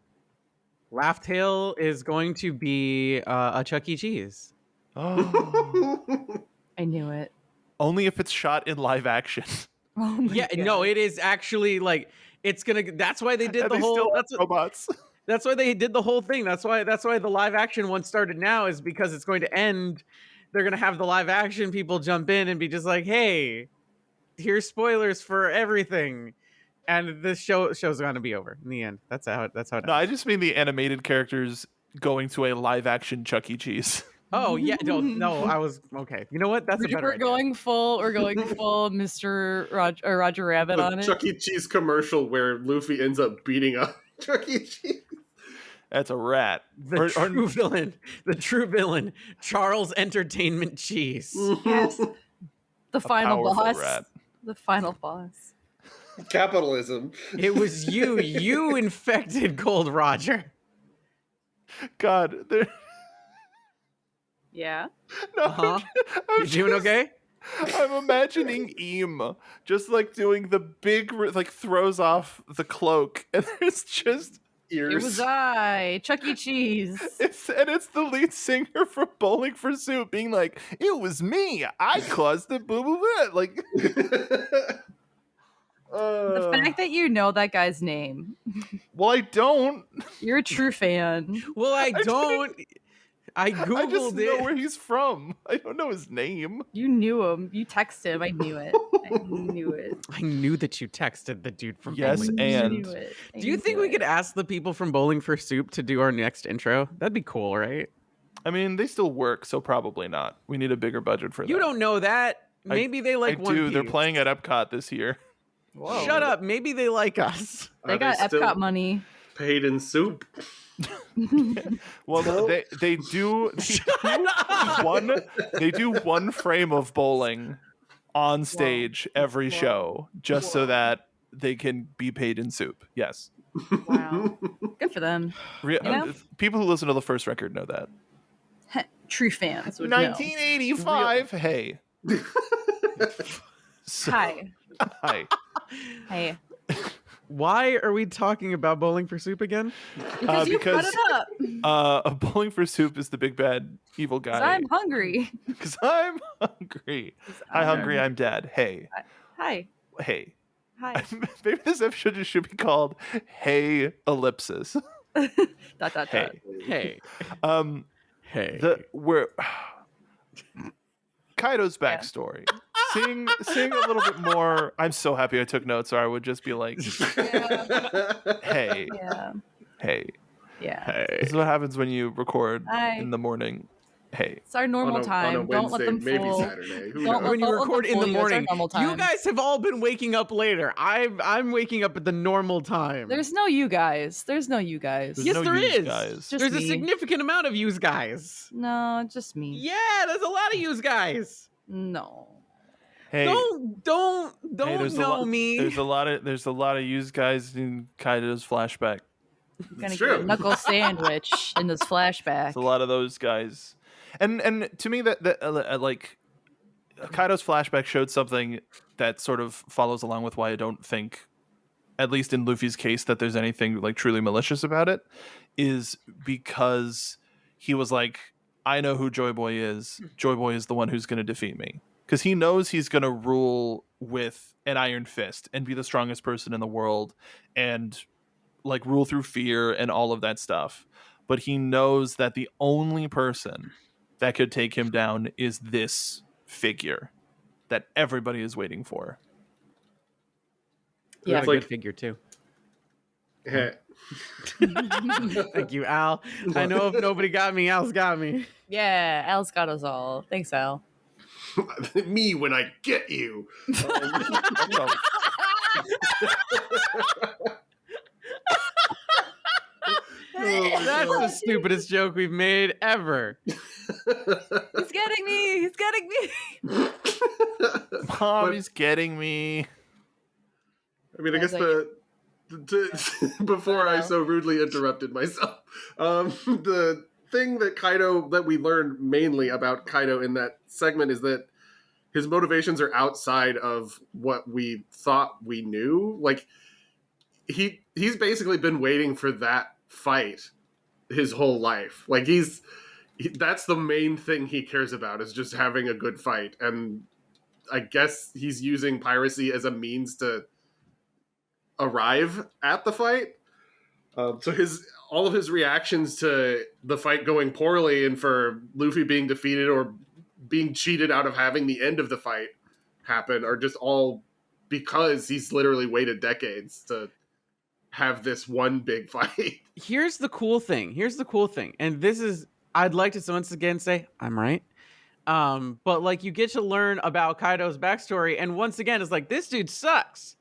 Laugh Tale is going to be a Chuck E. Cheese. Oh, I knew it. only if it's shot in live action. Oh my Yeah, God. no, it is actually like it's gonna. That's why they did And the they whole. still have robots. That's why they did the whole thing. That's why the live action one started now is because it's going to end. They're gonna have the live action people jump in and be just like, "Hey, here's spoilers for everything," and this show's gonna be over in the end. That's how it. No, I just mean the animated characters going to a live action Chuck E. Cheese. Oh yeah, no, I was okay. You know what? That's a better. We're idea. going full Mr. Roger Rabbit The on it. Chuck E. Cheese commercial where Luffy ends up beating up Chuck E. Cheese. That's a rat. The true villain, Charles Entertainment Cheese. Yes. The final powerful boss. rat. The final boss. Capitalism. It was you infected Gold Roger. God, they're... Yeah. no, Uh-huh. I'm You doing just- okay? I'm imagining Eam just like doing the big, like throws off the cloak, and there's just Ears. It was I, Chuck E. Cheese. it's the lead singer from Bowling for Soup being like, "It was me. I caused the boo boo boo." Like, The fact that you know that guy's name, well, I don't. you're a true fan. Well, I don't. I googled I just know it. where he's from. I don't know his name. You knew him. You texted him. I knew it. I knew it. I knew that you texted the dude from Yes, Bowling. I and- knew it. I Do you think knew we it. could ask the people from Bowling for Soup to do our next intro? That'd be cool, right? I mean, they still work, so probably not. We need a bigger budget for that. You don't know that. Maybe they like I One do. They're Piece. playing at Epcot this year. Whoa. Shut up. Maybe they like us. They Are got still Epcot money. paid in soup. Well, No. they do one frame of bowling on stage every show just so that they can be paid in soup. Yes. Wow. Good for them. know? People who listen to the first record know that. True fans would know. 1985. Hey. So- Hi. Hi. Hey. Why are we talking about Bowling for Soup again? Because you brought because- it up. Bowling for Soup is the big bad evil 'Cause guy. I'm hungry. Because I'm hungry. Hi, hungry. I'm dead. Hey. Hi. Hey. Hi. Maybe this episode should be called "Hey Ellipsis." Dot dot Hey. dot. Hey. Um, Hey. Kaido's backstory. Sing a little bit more. I'm so happy I took notes, or I would just be like, "Hey, Yeah. hey." Yeah. Hey. This is what happens when you record Hi. in the morning. Hey, It's our normal on a time. Don't let Wednesday, them maybe fool. Saturday. Who Don't knows? When you Don't let record them in the fool you. It's our morning, normal you time. guys have all been waking up later. I'm waking up at the normal time. There's no you guys. There's no you guys. There's Yes, no there yous is. guys. Just There's a me. significant amount of yous guys. No, just me. Yeah, there's a lot of yous guys. No. Hey, Don't hey, there's know me. There's a lot of yous guys in Kaido's flashback. You're gonna It's get a true. knuckle sandwich in this flashback. There's a lot of those guys, and to me that like Kaido's flashback showed something that sort of follows along with why I don't think, at least in Luffy's case, that there's anything like truly malicious about it, is because he was like, I know who Joy Boy is. Joy Boy is the one who's going to defeat me. Because he knows he's going to rule with an iron fist and be the strongest person in the world and like rule through fear and all of that stuff. But he knows that the only person that could take him down is this figure that everybody is waiting for. You have It's a like- good figure too. Yeah. Thank you, Al. I know if nobody got me, Al's got me. Yeah, Al's got us all. Thanks, Al. Me when I get you. That's the stupidest joke we've made ever. He's getting me. He's getting me. Mom, he's getting me. I mean, I guess before I so rudely interrupted myself, the thing that we learned mainly about Kaido in that segment is that his motivations are outside of what we thought we knew. Like he's basically been waiting for that fight his whole life. Like that's the main thing he cares about, is just having a good fight. And I guess he's using piracy as a means to arrive at the fight. So all of his reactions to the fight going poorly and for Luffy being defeated or being cheated out of having the end of the fight happen are just all because he's literally waited decades to have this one big fight. Here's the cool thing. And this is, I'd like to once again say, I'm right. But like you get to learn about Kaido's backstory. And once again, it's like, this dude sucks.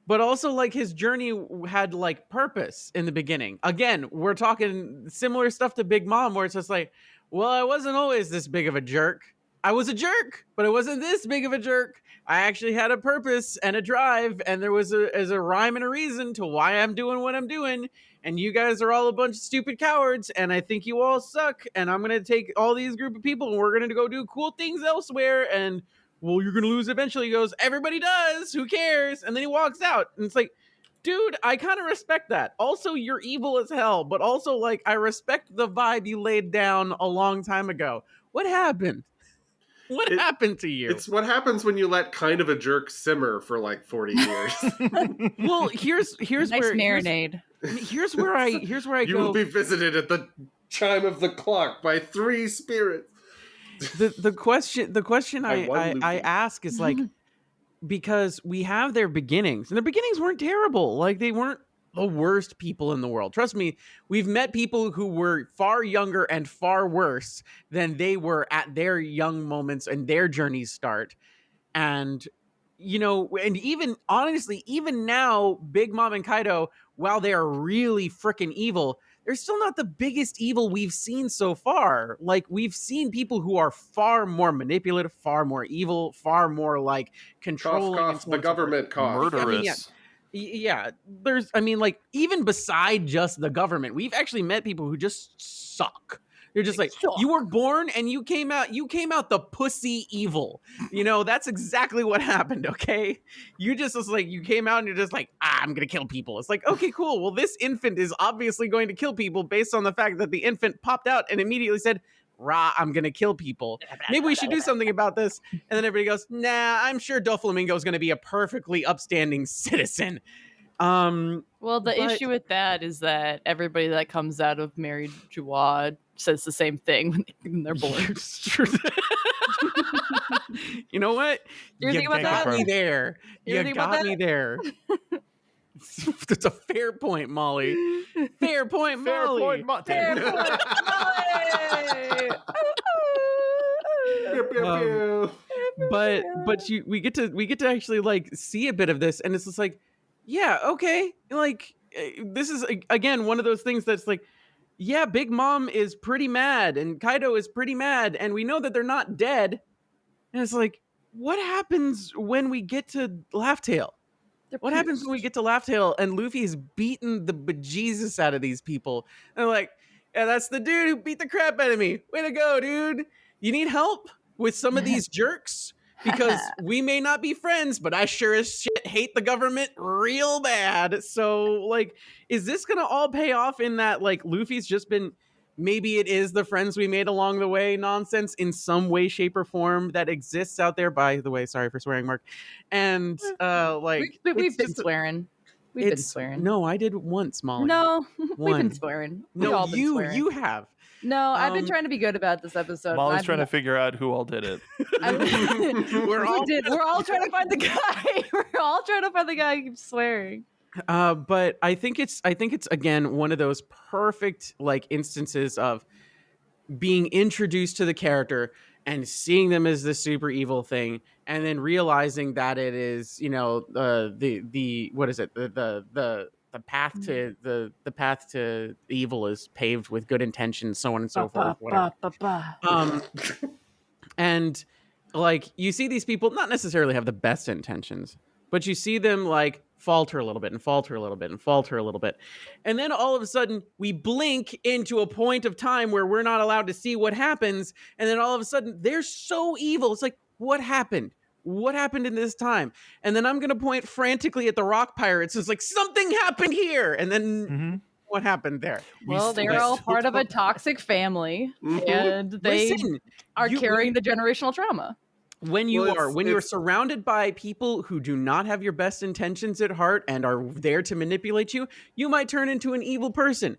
But also like his journey had like purpose in the beginning. Again, we're talking similar stuff to Big Mom, where it's just like, well, I wasn't always this big of a jerk. I was a jerk, but I wasn't this big of a jerk. I actually had a purpose and a drive, and there was a rhyme and a reason to why I'm doing what I'm doing. And you guys are all a bunch of stupid cowards, and I think you all suck. And I'm gonna take all these group of people, and we're gonna go do cool things elsewhere. And well, you're gonna lose eventually. He goes, everybody does. Who cares? And then he walks out, and it's like, dude, I kind of respect that. Also, you're evil as hell, but also like I respect the vibe you laid down a long time ago. What happened? What happened to you? It's what happens when you let kind of a jerk simmer for like 40 years. Well, here's Nice where marinade. here's where I You go. will be visited at the chime of the clock by 3 spirits. The question I won, I Luffy. ask is like, because we have their beginnings, and their beginnings weren't terrible. Like they weren't the worst people in the world. Trust me, we've met people who were far younger and far worse than they were at their young moments and their journeys start. And you know, and even honestly, even now, Big Mom and Kaido, while they are really freaking evil, they're still not the biggest evil we've seen so far. Like we've seen people who are far more manipulative, far more evil, far more like controlling. Cough, and so the on and so forth. government cough. Murderous. Yeah, there's, I mean, like, even beside just the government, we've actually met people who just suck. They're just like, you were born and you came out the pussy evil. You know, that's exactly what happened, okay? You just was like, you came out and you're just like, I'm gonna kill people. It's like, okay, cool. Well, this infant is obviously going to kill people based on the fact that the infant popped out and immediately said, rah, I'm gonna kill people. Maybe we should do something about this. And then everybody goes, nah, I'm sure Doflamingo is gonna be a perfectly upstanding citizen. Well, the but- issue with that is that everybody that comes out of married Jawad says the same thing when they're born. You know what? You ever think about got that? me there. You ever You think about got that? me there. That's a fair point, Molly. Fair point, Fair Molly. point, Fair Damn. point, Molly! Pew, pew, Um, pew. but we get to actually like see a bit of this, and it's just like, yeah, okay, like this is again one of those things that's like, yeah, Big Mom is pretty mad and Kaido is pretty mad, and we know that they're not dead, and it's like, what happens when we get to Laugh Tale? What happens when we get to Laugh Tale and Luffy's beaten the bejesus out of these people? And they're like, yeah, that's the dude who beat the crap out of me. Way to go, dude. You need help with some of these jerks? Because we may not be friends, but I sure as shit hate the government real bad. So, like, is this going to all pay off in that, like, Luffy's just been... Maybe it is the friends we made along the way nonsense in some way, shape, or form that exists out there. By the way, sorry for swearing, Mark. And like we've been swearing. We've been swearing. No, I did once, Molly. No, we've been One. swearing. We've No, all been swearing. you have. No, I've been trying to be good about this episode. Molly's trying to figure out who all did it. We're all trying to find the guy. We're all trying to find the guy who keeps swearing. But I think it's again one of those perfect like instances of being introduced to the character and seeing them as the super evil thing, and then realizing that it is, you know, the what is it, the path to the path to evil is paved with good intentions, so on and so forth. Whatever. And like you see these people not necessarily have the best intentions, but you see them like falter a little bit and falter a little bit and falter a little bit. And then all of a sudden we blink into a point of time where we're not allowed to see what happens. And then all of a sudden they're so evil. It's like, what happened? What happened in this time? And then I'm going to point frantically at the rock pirates. It's like, something happened here. And then what happened there? Well, they're all part of a toxic family, and they are carrying the generational trauma. When you are surrounded by people who do not have your best intentions at heart and are there to manipulate you, you might turn into an evil person.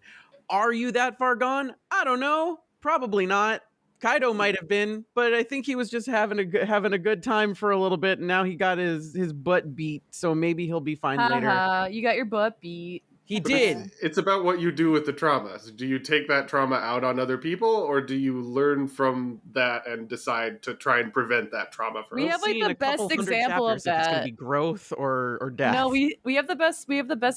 Are you that far gone? I don't know. Probably not. Kaido might have been, but I think he was just having a good time for a little bit, and now he got his butt beat, so maybe he'll be fine later. You got your butt beat. He did. It's about what you do with the trauma. So do you take that trauma out on other people, or do you learn from that and decide to try and prevent that trauma from? We have like the best example of that. It's going to be growth or death. No, we have the best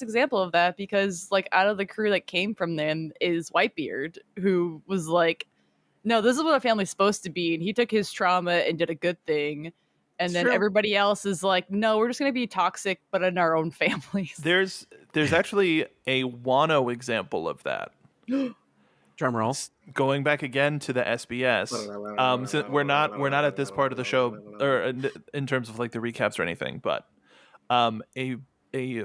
example of that, because like out of the crew that came from them is Whitebeard, who was like, no, this is what a family's supposed to be, and he took his trauma and did a good thing. And then everybody else is like, no, we're just going to be toxic, but in our own families. There's actually a Wano example of that. Drum roll. Going back again to the SBS. So we're not at this part of the show, or in terms of like the recaps or anything, but a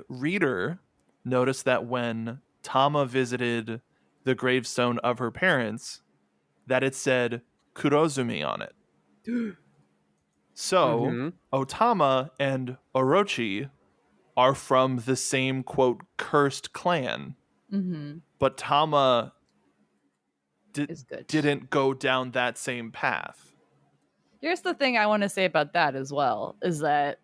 reader noticed that when Tama visited the gravestone of her parents, that it said Kurozumi on it. So, Otama and Orochi are from the same, quote, cursed clan. Mm-hmm. But Tama didn't go down that same path. Here's the thing I want to say about that as well, is that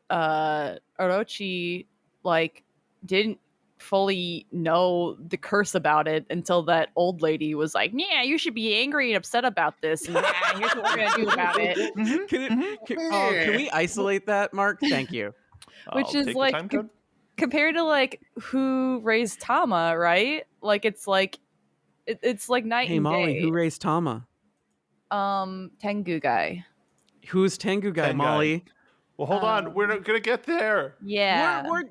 Orochi, like, didn't fully know the curse about it until that old lady was like, yeah, you should be angry and upset about this, and here's what we're gonna do about it. Can we isolate that, Mark? Thank you. Which is like compared to like who raised Tama, right? Like it's like it's like night and Molly, day. who raised Tama? Tengu guy. Who's Tengu guy, Molly? Well, hold on. We're not gonna get there. Yeah. Are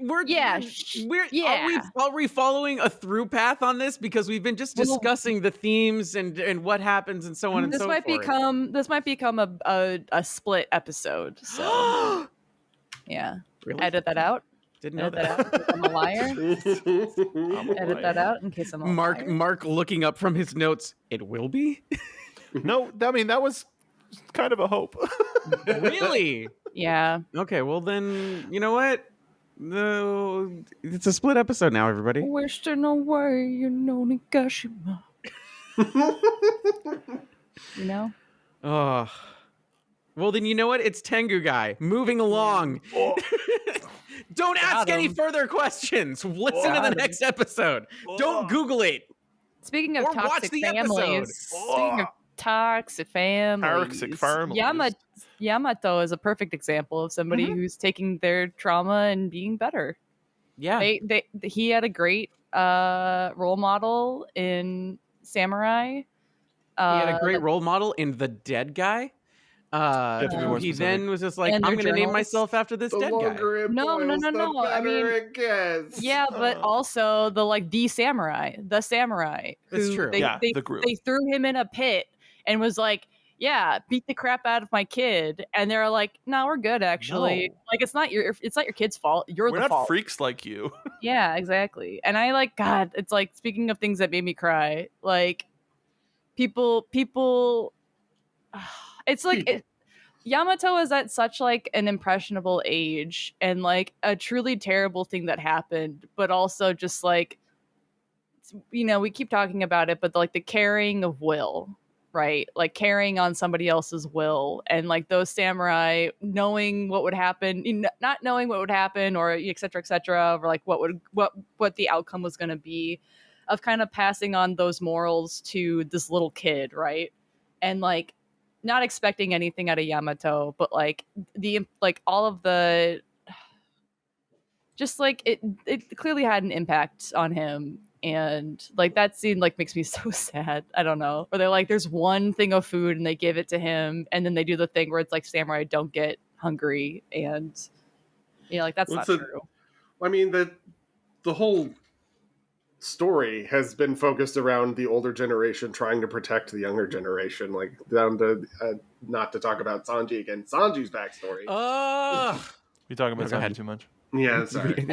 we following a through path on this? Because we've been just discussing the themes and what happens and so on and so forth. This might become a split episode. So yeah. Really? Edit that out. Didn't know that. Out in case I'm a liar. Edit that out in case I'm a liar. Mark looking up from his notes. It will be? No, I mean that was kind of a hope. Really? Yeah. Okay, well then, you know what? No, it's a split episode now, everybody. Wasting away, you know, Nigashima. You know? Oh. Well, then you know what? It's Tengu guy. Moving along. Oh. Don't ask any him. further questions. Listen to Got the him. next episode. Don't Google it. Speaking of Or watch toxic the episode. families, speaking of toxic families, Yamato is a perfect example of somebody who's taking their trauma and being better. Yeah. He had a great role model in Samurai. He had a great role model in The Dead Guy. have to be more He specific. then was just like, And I'm their going to name journals. myself after this The dead guy. longer it No, boils, the no. I better mean, it gets. Yeah, but also the samurai. That's Who true. The group. They threw him in a pit and was like, yeah, beat the crap out of my kid. And they're like, no, we're good actually. No. Like it's not your kid's fault. You're We're the not fault. freaks like you. Yeah, exactly. And I like, God, it's like, speaking of things that made me cry, like people it's like Yamato is at such like an impressionable age, and like a truly terrible thing that happened, but also just like, we keep talking about it, but like the carrying of will, right? Like carrying on somebody else's will, and like those samurai knowing what would happen, not knowing what would happen, or et cetera, or like what the outcome was going to be, of kind of passing on those morals to this little kid, right? And like not expecting anything out of Yamato, but like all of the, just like it clearly had an impact on him. And like that scene like makes me so sad. I don't know. Or they're like, there's one thing of food and they give it to him, and then they do the thing where it's like samurai don't get hungry, and like that's not true. I mean, the whole story has been focused around the older generation trying to protect the younger generation, like down to not to talk about Sanji again. Sanji's backstory. We talk about go ahead. Sanji too much. Yeah, sorry. Keep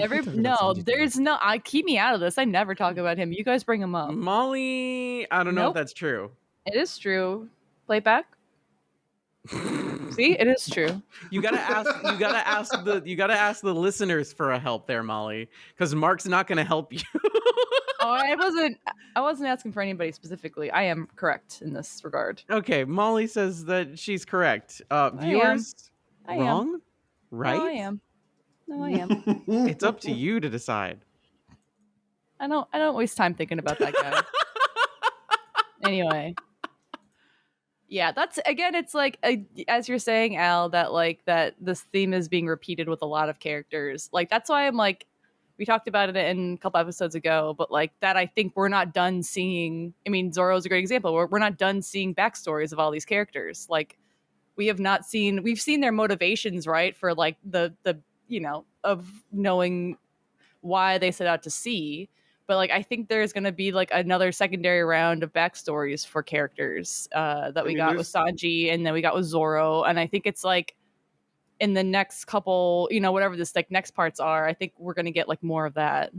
me out of this. I never talk about him. You guys bring him up. Molly, I don't know if that's true. It is true. Play it back. See, it is true. You gotta ask the listeners for a help there, Molly, because Mark's not gonna help you. Oh, I wasn't asking for anybody specifically. I am correct in this regard. Okay, Molly says that she's correct. Viewers, I am. wrong? Right? No, I am. It's up to you to decide. I don't waste time thinking about that guy. Anyway. Yeah, it's like, as you're saying, Al, that this theme is being repeated with a lot of characters. Like, that's why I'm like, we talked about it in a couple episodes ago, but like that, I think we're not done seeing. I mean, Zoro's a great example. We're not done seeing backstories of all these characters. Like, we've seen their motivations, right? For like the of knowing why they set out to sea. But like, I think there's going to be like another secondary round of backstories for characters that we got with Sanji, and then we got with Zoro. And I think it's like in the next couple, whatever this like next parts are, I think we're going to get like more of that.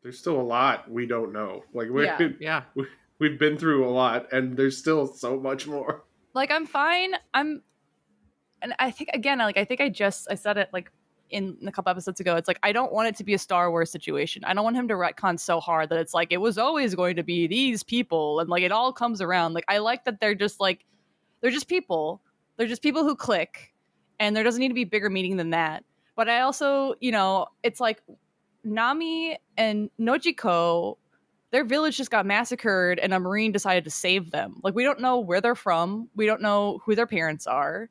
There's still a lot we don't know. Like we've been through a lot, and there's still so much more. Like, I'm fine. And I think again, like I said it like in a couple episodes ago. It's like, I don't want it to be a Star Wars situation. I don't want him to retcon so hard that it's like it was always going to be these people, and like it all comes around. Like, I like that they're just people. They're just people who click, and there doesn't need to be bigger meaning than that. But I also, it's like Nami and Nojiko, their village just got massacred, and a Marine decided to save them. Like, we don't know where they're from. We don't know who their parents are.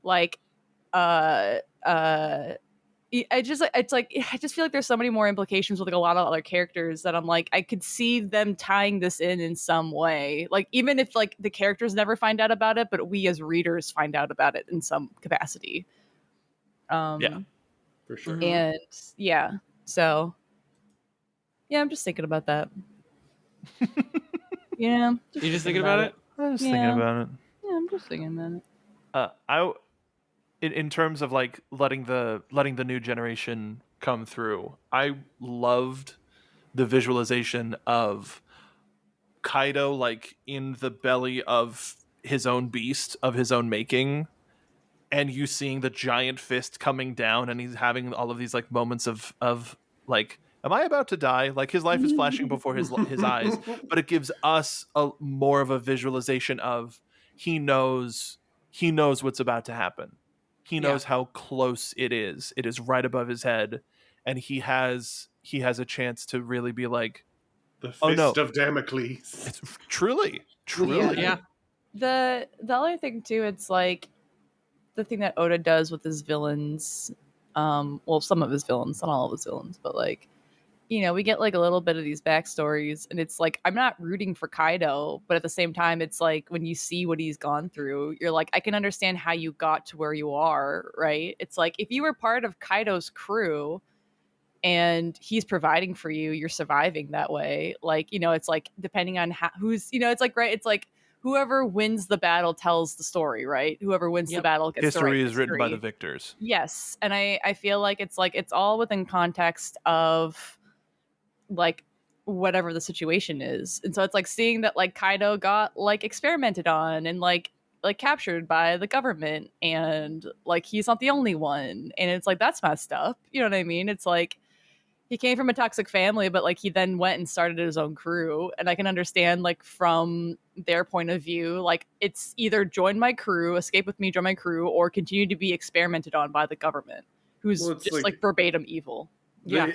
Like, I just feel like there's so many more implications with like a lot of other characters that I'm like, I could see them tying this in some way. Like, even if like the characters never find out about it, but we as readers find out about it in some capacity. Yeah, for sure. And yeah, so yeah, I'm just thinking about that. Yeah, you just thinking about it? I'm just thinking about it. Yeah, I'm just thinking about it. In terms of like letting the new generation come through, I loved the visualization of Kaido like in the belly of his own beast of his own making, and you seeing the giant fist coming down, and he's having all of these like moments of like, am I about to die? Like, his life is flashing before his eyes, but it gives us more of a visualization of he knows he knows what's about to happen. He Yeah. knows how close it is. It is right above his head, and he has a chance to really be like, The fist Oh, no. of Damocles. it's truly. Yeah. The other thing too, it's like the thing that Oda does with his villains, well, some of his villains, not all of his villains, but like, you know, we get like a little bit of these backstories, and it's like I'm not rooting for Kaido, but at the same time, it's like when you see what he's gone through, you're like, I can understand how you got to where you are, right? It's like if you were part of Kaido's crew and he's providing for you, you're surviving that way. Like, you know, it's like depending on who's, you know, it's like, right, it's like whoever wins the battle tells the story, right? Whoever wins the battle gets to write History is written by history. the victors. Yes, and I feel like it's all within context of like whatever the situation is. And so it's like seeing that like Kaido got like experimented on and like captured by the government, and like he's not the only one, and it's like that's messed up. You know what I mean? It's like he came from a toxic family, but like he then went and started his own crew, and I can understand like from their point of view, like it's either join my crew, escape with me, join my crew, or continue to be experimented on by the government, who's Well, it's just like verbatim evil. Yeah.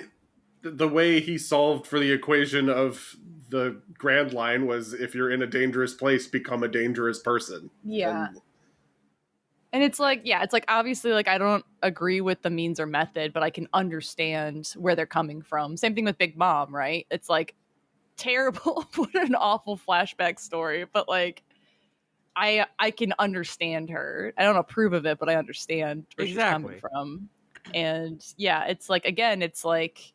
The way he solved for the equation of the Grand Line was if you're in a dangerous place, become a dangerous person. Yeah. And it's like, yeah, it's like obviously like I don't agree with the means or method, but I can understand where they're coming from. Same thing with Big Mom, right? It's like terrible, what an awful flashback story, but like I can understand her. I don't approve of it, but I understand where she's coming from. And yeah, it's like again, it's like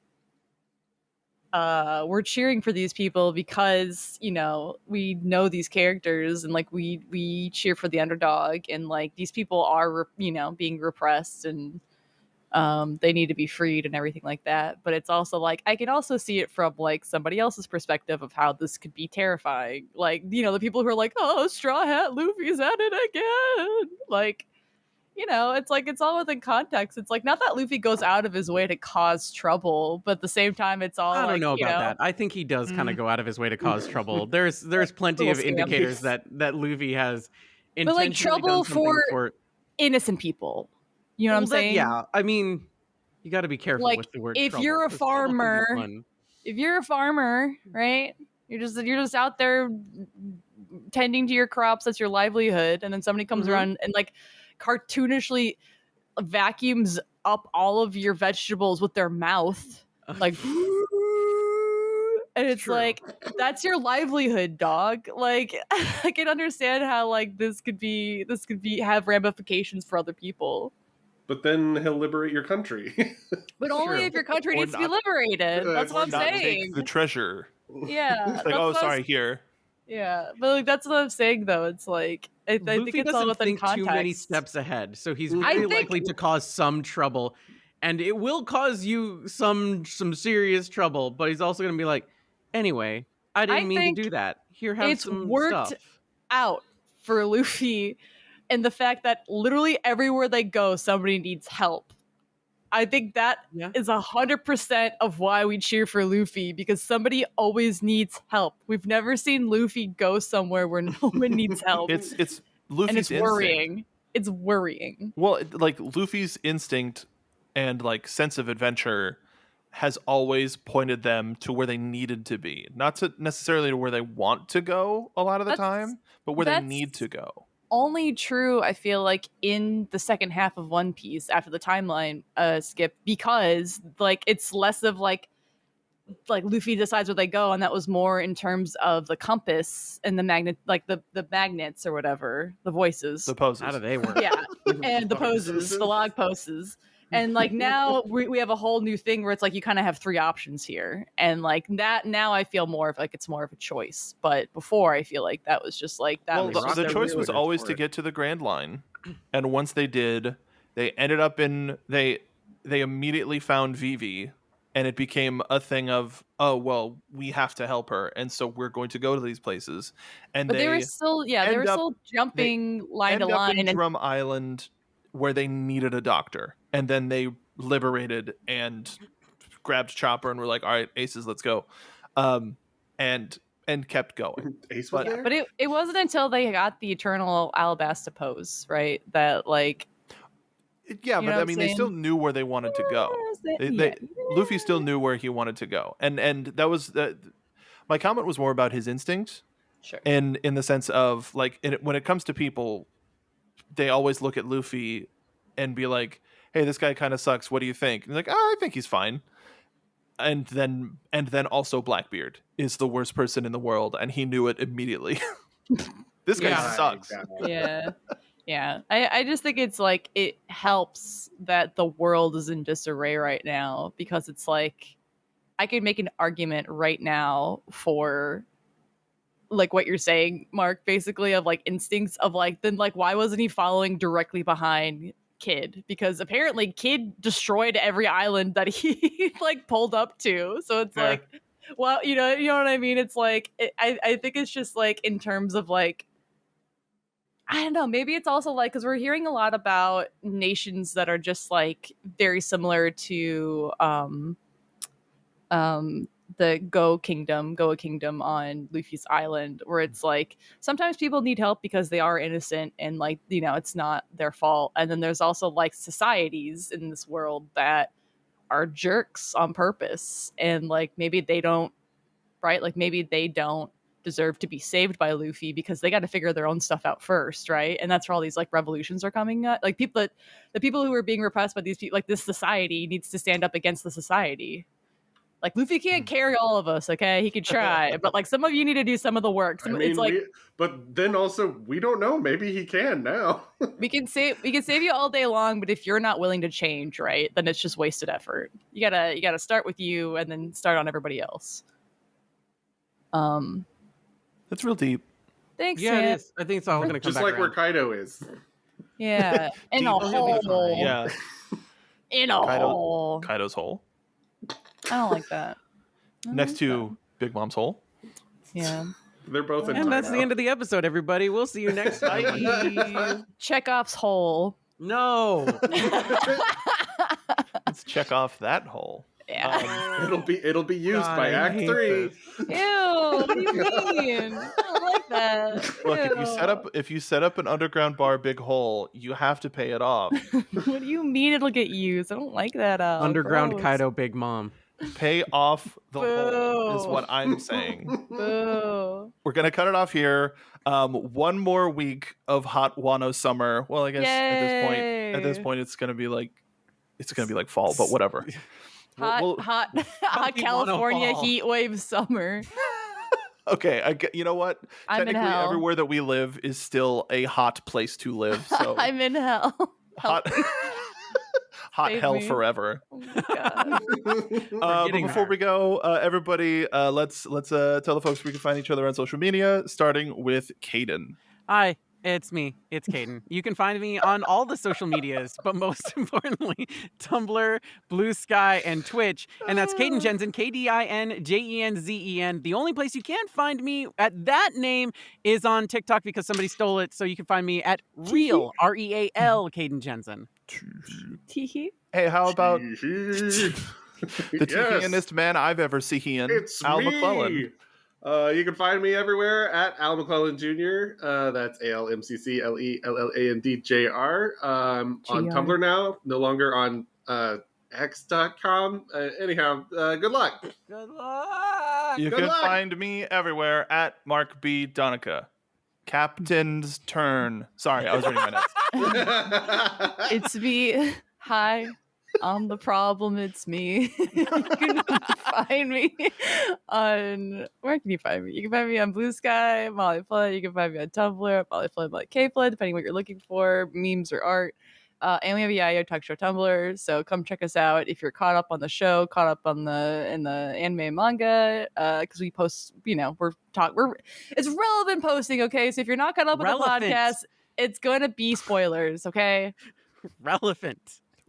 we're cheering for these people because, you know, we know these characters, and like we cheer for the underdog, and like these people are you know, being repressed, and they need to be freed and everything like that. But it's also like I can also see it from like somebody else's perspective of how this could be terrifying. Like, you know, the people who are like, oh, Straw Hat Luffy's at it again, like, you know, it's like it's all within context. It's like not that Luffy goes out of his way to cause trouble, but at the same time, it's all I don't like, know you about know, that. I think he does kind of go out of his way to cause trouble. There's plenty of Little scam. indicators that Luffy has but like intentionally trouble done something for innocent people. You know what I'm saying? Yeah, I mean, you got to be careful Like with the word. if trouble, you're a 'cause trouble can be farmer, fun. if you're a farmer, right? You're just out there tending to your crops. That's your livelihood, and then somebody comes around and like cartoonishly vacuums up all of your vegetables with their mouth, like, and it's True. like that's your livelihood, dog. Like I can understand how like this could be have ramifications for other people, But then he'll liberate your country. but only if your country Or needs to be not- liberated. That's what I'm Not take saying. the treasure. Yeah, Like, that's oh, what I was- sorry, here. Yeah, but like that's what I'm saying though. It's like I think Luffy it's all doesn't within think context. too many steps ahead, so he's I very think- likely to cause some trouble, and it will cause you some serious trouble. But he's also going to be like, anyway, I didn't mean think to do that. Here, have it's some worked stuff. out for Luffy, and the fact that literally everywhere they go, somebody needs help. I think that is 100% of why we cheer for Luffy, because somebody always needs help. We've never seen Luffy go somewhere where no one needs help. It's Luffy's and it's instinct. worrying. It's worrying. Well, like Luffy's instinct and like sense of adventure has always pointed them to where they needed to be, not to necessarily to where they want to go a lot of the time, but where they that's- need to go. Only true, I feel like, in the second half of One Piece after the timeline skip, because like it's less of like Luffy decides where they go, and that was more in terms of the compass and the magnet, like the magnets or whatever, the voices, The poses. How do they work? yeah, and the poses, the log poses. And like now we have a whole new thing where it's like you kind of have three options here, and like that now I feel more of like it's more of a choice. But before I feel like that was just like that. Well, was the just choice was really always for to it. get to the Grand Line, and once they did, they ended up in they immediately found Vivi, and it became a thing of, oh well, we have to help her, and so we're going to go to these places. And But they were still, they were end up- still jumping line to end up line, in and Drum Island, where they needed a doctor, and then they liberated and grabbed Chopper and were like, all right, aces, let's go. And and kept going. Ace was But- there? But it wasn't until they got the eternal Alabasta pose, right? That like Yeah, You but know I what mean, I'm they saying? still knew where they wanted to go. Yeah. Luffy still knew where he wanted to go, and that was my comment was more about his instinct, Sure. and in the sense of like when it comes to people, they always look at Luffy and be like, "Hey, this guy kind of sucks. What do you think?" And like, "Oh, I think he's fine." And then also Blackbeard is the worst person in the world, and he knew it immediately. This guy Yeah. sucks. Yeah. Yeah. I just think it's like it helps that the world is in disarray right now because it's like I could make an argument right now for like what you're saying, Mark, basically of like instincts of like then like why wasn't he following directly behind Kid? Because apparently Kid destroyed every island that he like pulled up to. So it's Yeah. like well, you know what I mean? It's like I think it's just like in terms of like I don't know. Maybe it's also like because we're hearing a lot about nations that are just like very similar to the Goa Kingdom on Luffy's island, where it's like sometimes people need help because they are innocent and like you know it's not their fault. And then there's also like societies in this world that are jerks on purpose, and like maybe they don't right, like maybe they don't deserve to be saved by Luffy because they got to figure their own stuff out first, right? And that's where all these like revolutions are coming up. Like the people who are being repressed by these people, like this society needs to stand up against the society. Like Luffy can't carry all of us, okay? He could try, but like some of you need to do some of the work. It's like but then also we don't know. Maybe he can now. we can save you all day long, but if you're not willing to change, right, then it's just wasted effort. You gotta start with you and then start on everybody else. That's real deep. Thanks, Yeah, Sam. it is. I think it's all going to come Just back like where around. Kaido is. Yeah, in a Deep. hole. Yeah, In a hole. Kaido's hole I don't like that. I don't next like to Big Mom's hole. that. Yeah. They're both in And that's the timeout. end of the episode, everybody. We'll see you next time. Chekhov's hole. No. Let's check off that hole. Yeah. It'll be used God, by I Act hate 3. this. Ew. What do you mean? I don't like that. Look, Ew. if you set up an underground bar big hole, you have to pay it off. What do you mean it'll get used? I don't like that. Underground Gross. Kaido Big Mom. Pay off the hole is Boo. what I'm saying. Boo. We're gonna cut it off here. One more week of hot Wano summer. Well, I guess at this Yay. point it's gonna be like fall, but whatever. We'll- Hot Funky California Wano heat wave summer. okay, you know what? I'm in Technically, hell. everywhere that we live is still a hot place to live. So I'm in hell. hot, hot Save hell me. forever. Oh my God. But getting before there. we go, everybody, let's tell the folks we can find each other on social media, starting with Caden. Hi, it's me. It's Caden. You can find me on all the social medias, but most importantly, Tumblr, Blue Sky, and Twitch. And that's Caden Jensen, KDINJENZEN. The only place you can't find me at that name is on TikTok because somebody stole it. So you can find me at Real, REAL, Caden Jensen. Teehee. Hey, how about the the Teehianist man I've ever seen, It's Al me. McClellan? You can find me everywhere at Al McClellan Jr. That's ALMCCLELLANDJR. On GR. Tumblr now, no longer on X.com. Anyhow, good luck. Good luck. You Good can luck. find me everywhere at Mark B. Donica. Captain's turn. Sorry, I was reading my notes. It's me. Hi. I'm the problem. It's me. You can find me on where can you find me? You can find me on Blue Sky, Molly Flood. You can find me on Tumblr, Molly Flood, Molly K Flood, depending what you're looking for, memes or art. And we have a Yayo Talk Show Tumblr, so come check us out if you're caught up on the show, caught up on the anime and manga, because we post. We're it's relevant posting. Okay, so if you're not caught up with the Relevant. podcast, it's going to be spoilers. Okay. Relevant.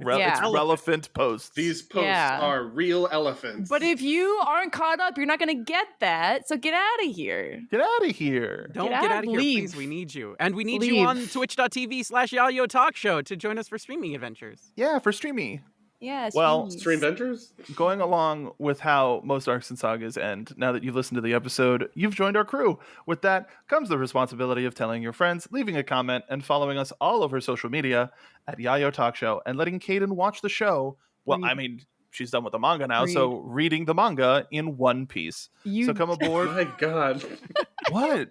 Yeah. It's relevant posts. These posts Yeah. are real elephants. But if you aren't caught up, you're not going to get that. So get out of here. Get out of here. Don't Get get out, out of here, leave. please. We need you. And we need you Leave. on twitch.tv/Yayo Talk Show to join us for streaming adventures. Yeah, for streamy. Yeah. Well, jeez. Stream Ventures? Going along with how most arcs and sagas end, now that you've listened to the episode, you've joined our crew. With that comes the responsibility of telling your friends, leaving a comment, and following us all over social media at Yayo Talk Show, and letting Kaden watch the show. Well, Read. I mean, she's done with the manga now, so reading the manga in one piece. So come aboard. My God. What?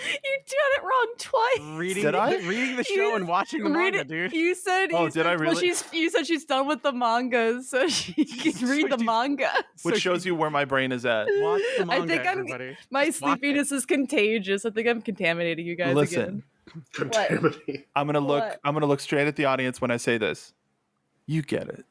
You did it wrong twice. Reading, Did I? reading the show and watching the manga, dude. You said. Oh, you did said, I Well, really? you said she's done with the manga, so she can read the manga. Which shows you where my brain is at. Watch the I manga, think everybody. my Just watch sleepiness is contagious. I think I'm contaminating you guys Listen. again. Contaminate. I'm gonna look. What? I'm gonna look straight at the audience when I say this. You get it.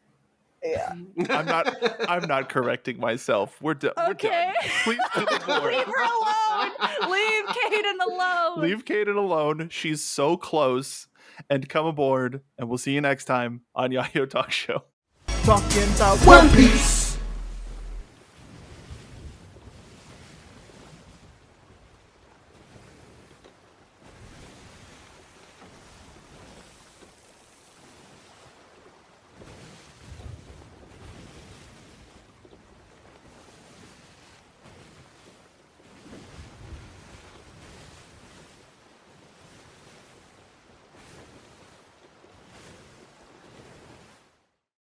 Yeah. I'm not correcting myself. We're done. Okay. Please come aboard. Leave her alone. Leave Kaden alone. Leave Kaden alone. She's so close. And come aboard. And we'll see you next time on Yayo Talk Show. Talking about One Piece.